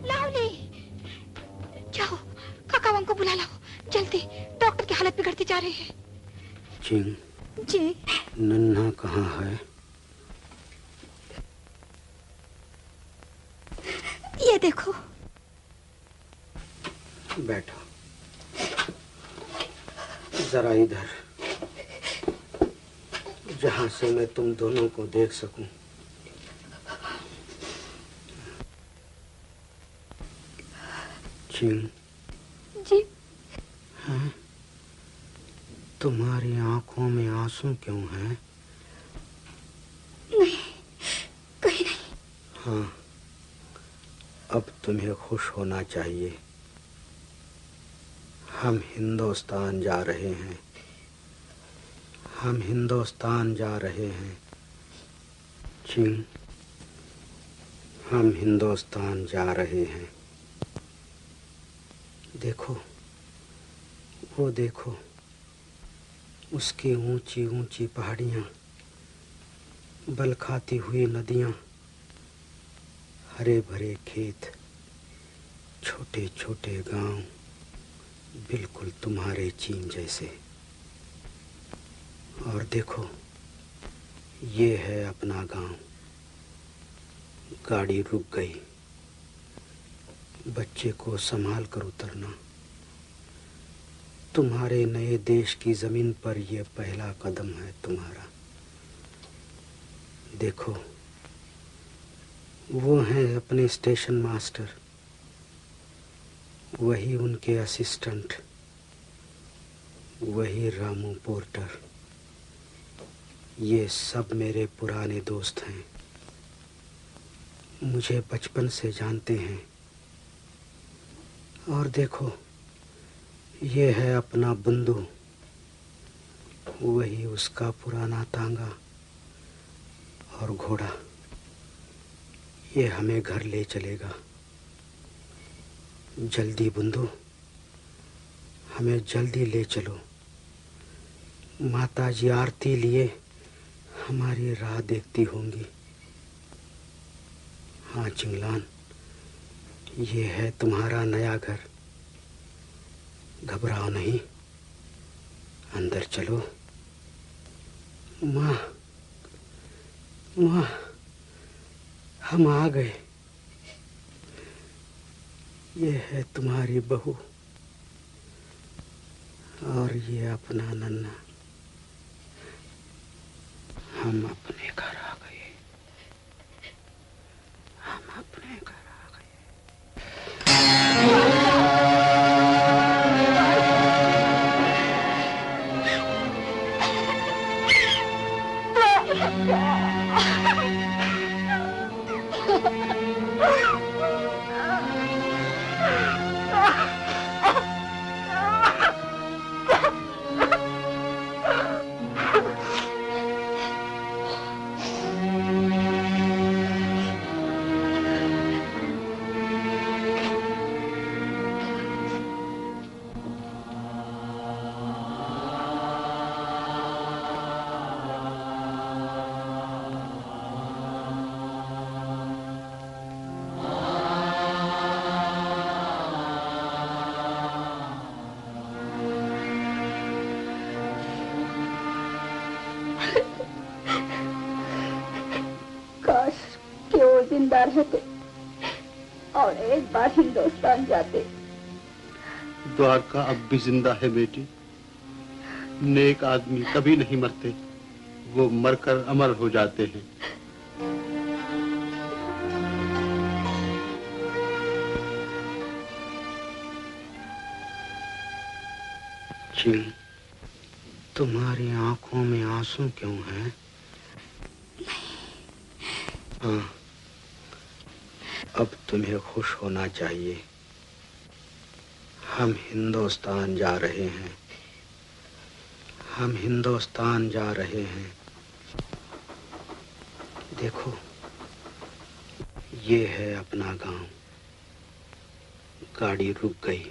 लावली, जाओ काकावां को बुला लाओ जल्दी, डॉक्टर की हालत बिगड़ती जा रही है। चिंग, जी। नन्हा कहाँ है? ये देखो। बैठो जरा इधर, जहां से मैं तुम दोनों को देख सकूं। चिंग। जी। हाँ? तुम्हारी आंखों में आंसू क्यों हैं? नहीं, कहीं नहीं। हाँ, अब तुम्हें खुश होना चाहिए। हम हिंदुस्तान जा रहे हैं, हम हिंदुस्तान जा रहे हैं। चिंग, हम हिंदुस्तान जा रहे हैं। देखो, वो देखो, उसकी ऊंची ऊंची पहाड़ियां, बल खाती हुई नदियां, हरे भरे खेत, छोटे छोटे गांव, बिल्कुल तुम्हारे चीन जैसे। और देखो, ये है अपना गांव। गाड़ी रुक गई। बच्चे को संभाल कर उतरना। तुम्हारे नए देश की जमीन पर यह पहला कदम है तुम्हारा। देखो, वो हैं अपने स्टेशन मास्टर, वही उनके असिस्टेंट, वही रामू पोर्टर। ये सब मेरे पुराने दोस्त हैं, मुझे बचपन से जानते हैं। और देखो, ये है अपना बंधु, वही उसका पुराना तांगा और घोड़ा। ये हमें घर ले चलेगा। जल्दी बंधु, हमें जल्दी ले चलो। माता जी आरती लिए हमारी राह देखती होंगी। हाँ चिंगलान, ये है तुम्हारा नया घर। घबराओ नहीं, अंदर चलो। माँ, माँ, हम आ गए। ये है तुम्हारी बहू और ये अपना नन्हा। हम अपने घर आ गए, हम अपने घर आ जिंदा रहते और एक बार हिंदुस्तान जाते। द्वारका अब भी जिंदा है बेटी। नेक आदमी कभी नहीं मरते, वो मरकर अमर हो जाते हैं। चिंग, तुम्हारी आंखों में आंसू क्यों हैं? हाँ, अब तुम्हें खुश होना चाहिए। हम हिंदुस्तान जा रहे हैं, हम हिंदुस्तान जा रहे हैं। देखो, ये है अपना गांव। गाड़ी रुक गई,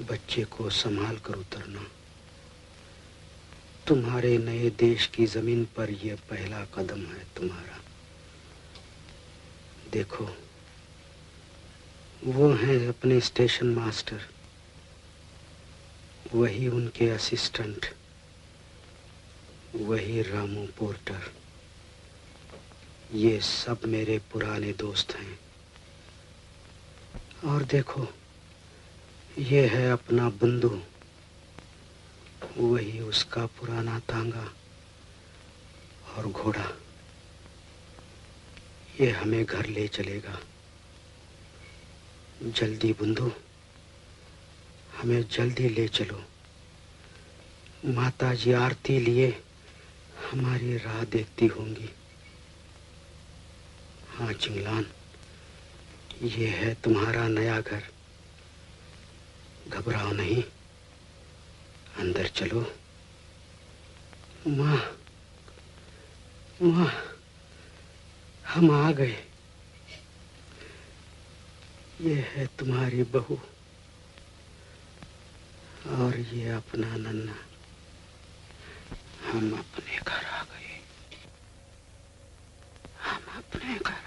बच्चे को संभाल कर उतरना। तुम्हारे नए देश की जमीन पर यह पहला कदम है तुम्हारा। देखो, वो हैं अपने स्टेशन मास्टर, वही उनके असिस्टेंट, वही रामू पोर्टर। ये सब मेरे पुराने दोस्त हैं। और देखो, ये है अपना बंधु, वही उसका पुराना तांगा और घोड़ा। ये हमें घर ले चलेगा। जल्दी बंधु, हमें जल्दी ले चलो। माता जी आरती लिए हमारी राह देखती होंगी। हाँ चिंगलान, ये है तुम्हारा नया घर। घबराओ नहीं, अंदर चलो। माँ, माँ, हम आ गए। ये है तुम्हारी बहू और ये अपना नन्हा। हम अपने घर आ गए, हम अपने घर